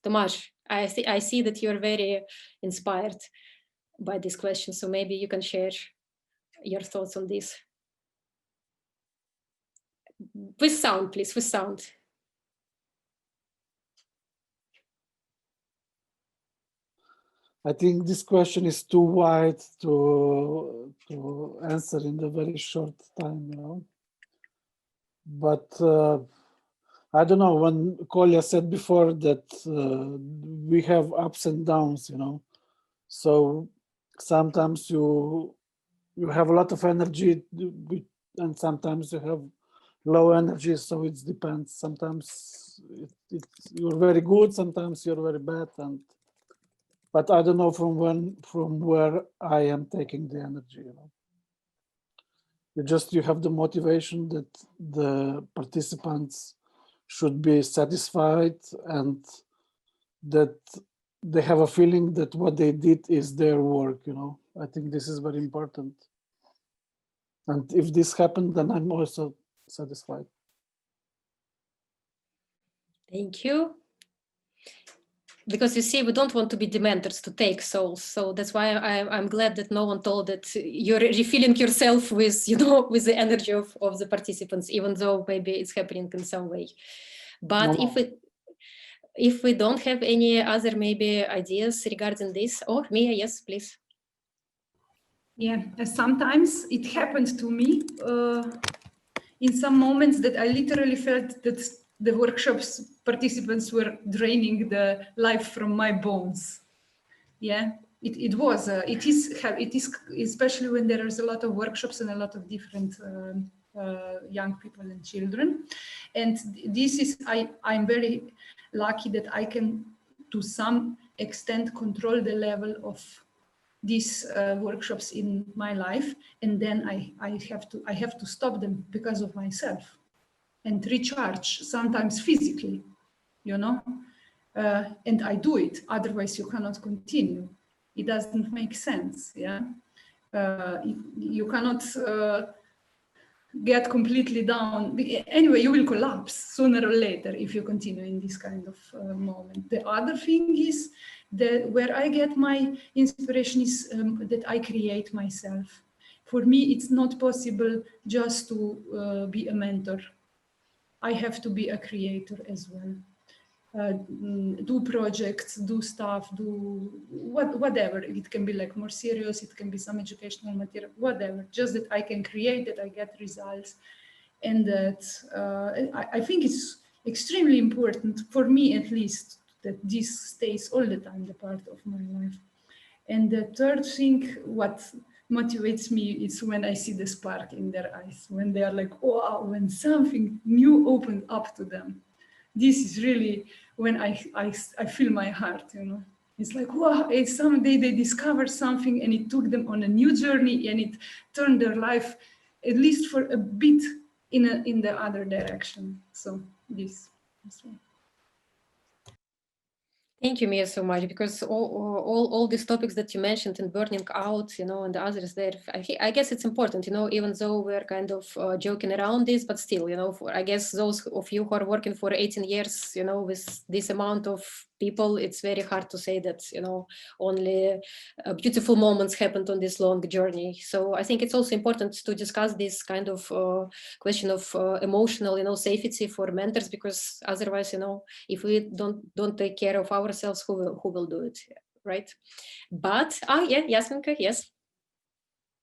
Tomasz, I see that you're very inspired by this question, so maybe you can share your thoughts on this. With sound, please, with sound. I think this question is too wide to answer in a very short time, But I don't know, when Kolja said before that we have ups and downs, So sometimes you have a lot of energy, and sometimes you have low energy, so it depends. Sometimes you're very good, sometimes you're very bad, but I don't know from where I am taking the energy, You have the motivation that the participants should be satisfied and that they have a feeling that what they did is their work, I think this is very important. And if this happened, then I'm also satisfied. Thank you. Because you see, we don't want to be dementors, to take souls. So that's why I'm glad that no one told that you're refilling yourself with, with the energy of the participants, even though maybe it's happening in some way. But if we don't have any other maybe ideas regarding this, or Mia, yes, please. Yeah, sometimes it happened to me in some moments that I literally felt that the workshops participants were draining the life from my bones. Yeah, it is, especially when there is a lot of workshops and a lot of different young people and children. And this is, I'm very lucky that I can, to some extent, control the level of these workshops in my life, and then I have to stop them because of myself and recharge, sometimes physically, and I do it. Otherwise, you cannot continue. It doesn't make sense. Yeah, you cannot get completely down. Anyway, you will collapse sooner or later if you continue in this kind of moment. The other thing is that where I get my inspiration is that I create myself. For me, it's not possible just to be a mentor. I have to be a creator as well. Do projects, do stuff, do whatever. It can be like more serious, it can be some educational material, whatever. Just that I can create, that I get results. And that I think it's extremely important, for me at least, that this stays all the time the part of my life. And the third thing, what motivates me is when I see the spark in their eyes, when they are like, wow, when something new opened up to them. This is really when I feel my heart, It's like, wow, someday they discovered something and it took them on a new journey and it turned their life, at least for a bit, in the other direction. So this. Thank you, Mia, so much, because all these topics that you mentioned and burning out, and the others there, I guess it's important, even though we're kind of joking around this, but still, I guess those of you who are working for 18 years, with this amount of people, it's very hard to say that, only beautiful moments happened on this long journey. So I think it's also important to discuss this kind of question of emotional, safety for mentors, because otherwise, if we don't take care of ourselves, who will do it, right? But yeah, Jasminka, yes.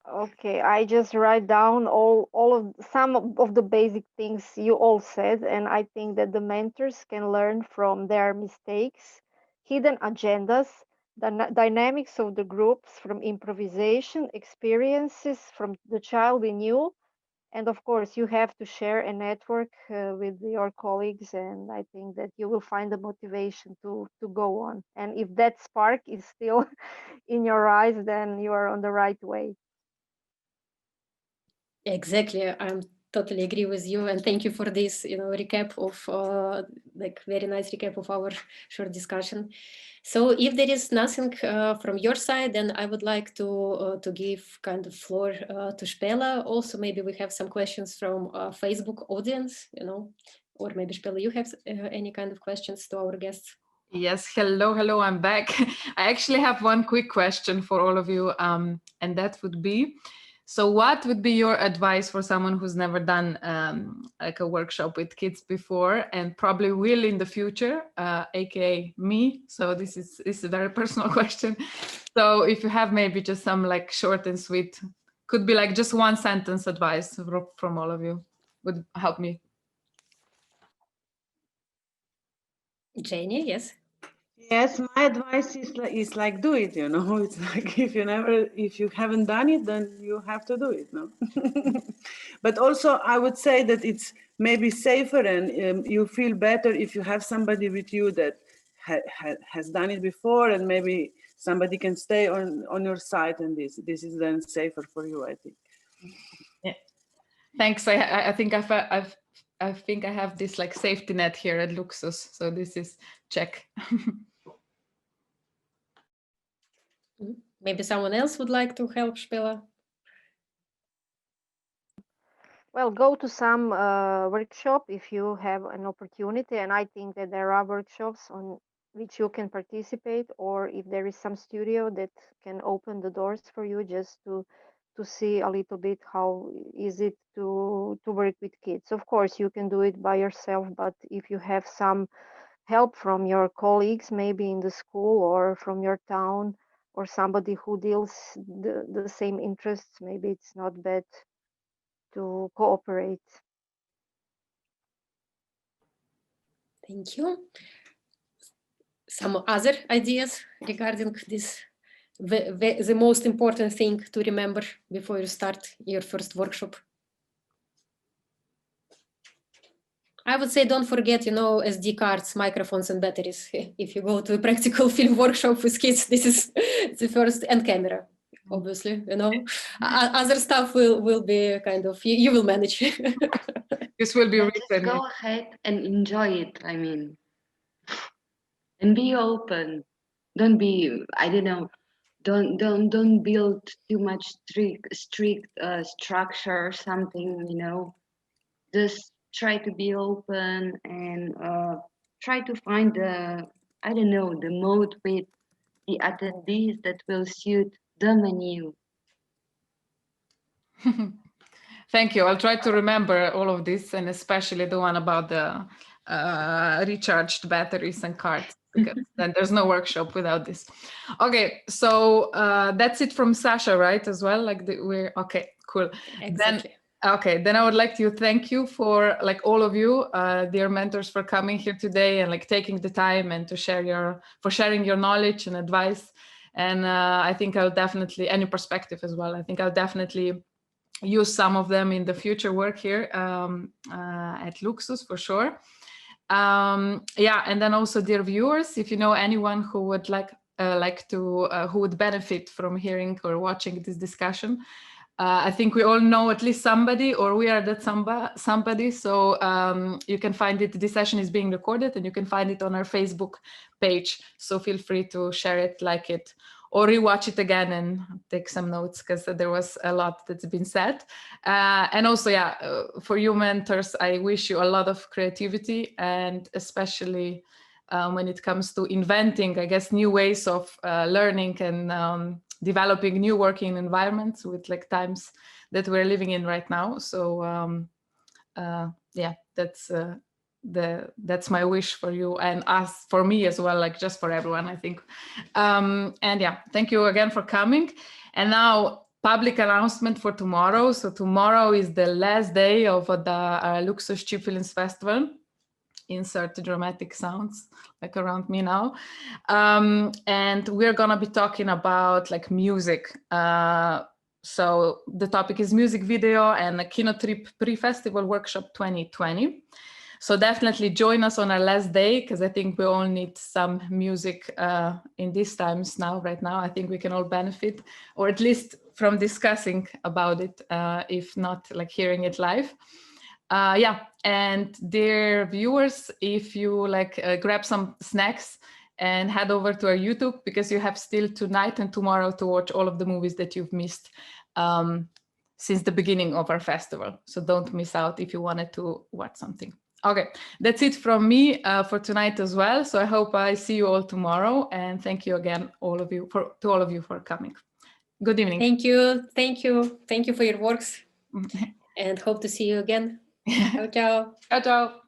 Okay, I just write down some of the basic things you all said, and I think that the mentors can learn from their mistakes, hidden agendas, the dynamics of the groups, from improvisation, experiences from the child in you, and of course you have to share a network with your colleagues, and I think that you will find the motivation to go on. And if that spark is still in your eyes, then you are on the right way. Exactly, I'm totally agree with you, and thank you for this, recap of very nice recap of our short discussion. So, if there is nothing from your side, then I would like to give kind of floor to Spela. Also, maybe we have some questions from Facebook audience, or maybe Spela, you have any kind of questions to our guests. Yes, hello, I'm back. I actually have one quick question for all of you, and that would be, so what would be your advice for someone who's never done like a workshop with kids before and probably will in the future, aka me? So this is a very personal question. So if you have maybe just some like short and sweet, could be like just one sentence advice from all of you, would help me. Jenny, yes. Yes, my advice is like do it, It's like if you haven't done it, then you have to do it, no? But also I would say that it's maybe safer and you feel better if you have somebody with you that has done it before, and maybe somebody can stay on your side, and this is then safer for you, I think. Yeah. Thanks. I think I think I have this like safety net here at Luksuz, so this is check. Maybe someone else would like to help, Spela. Well, go to some workshop if you have an opportunity, and I think that there are workshops on which you can participate, or if there is some studio that can open the doors for you just to see a little bit how is it to work with kids. Of course, you can do it by yourself, but if you have some help from your colleagues, maybe in the school or from your town, or somebody who deals the same interests, maybe it's not bad to cooperate. Thank you. Some other ideas regarding this, the most important thing to remember before you start your first workshop? I would say don't forget, SD cards, microphones, and batteries. If you go to a practical film workshop with kids, this is the first, and camera, obviously, Other stuff will be kind of, you will manage. This will be written. Just go ahead and enjoy it, and be open. Don't be, I don't know, don't build too much strict structure or something, Just try to be open and try to find the mode with the attendees that will suit them and you. Thank you. I'll try to remember all of this, and especially the one about the recharged batteries and cards, because then there's no workshop without this. Okay, so that's it from Sasha, right? As well, we're okay, cool. Exactly. Then I would like to thank you for all of you, dear mentors, for coming here today and taking the time and sharing your knowledge and advice. And I think I'll definitely, and your perspective as well. I think I'll definitely use some of them in the future work here at Luksuz for sure. Yeah, and then also, dear viewers, if you know anyone who would who would benefit from hearing or watching this discussion, I think we all know at least somebody, or we are that somebody. So you can find it. This session is being recorded, and you can find it on our Facebook page. So feel free to share it, like it, or rewatch it again and take some notes, because there was a lot that's been said. And also, for you mentors, I wish you a lot of creativity, and especially when it comes to inventing, I guess, new ways of learning and developing new working environments with like times that we're living in right now. So yeah, that's my wish for you and us, for me as well, like just for everyone, I think. And yeah, thank you again for coming. And now, public announcement for tomorrow. So tomorrow is the last day of the Luksuz Cheap Films Festival. Insert dramatic sounds like around me now. And we're gonna be talking about like music. So the topic is music video and a Kino Trip pre-festival workshop 2020. So definitely join us on our last day, because I think we all need some music in these times now, right now. I think we can all benefit, or at least from discussing about it, if not like hearing it live. Yeah, and dear viewers, if you like grab some snacks and head over to our YouTube, because you have still tonight and tomorrow to watch all of the movies that you've missed since the beginning of our festival. So don't miss out if you wanted to watch something. Okay, that's it from me for tonight as well. So I hope I see you all tomorrow, and thank you again, all of you, to all of you for coming. Good evening. Thank you for your works, and hope to see you again. Ciao, ciao. Ciao, ciao.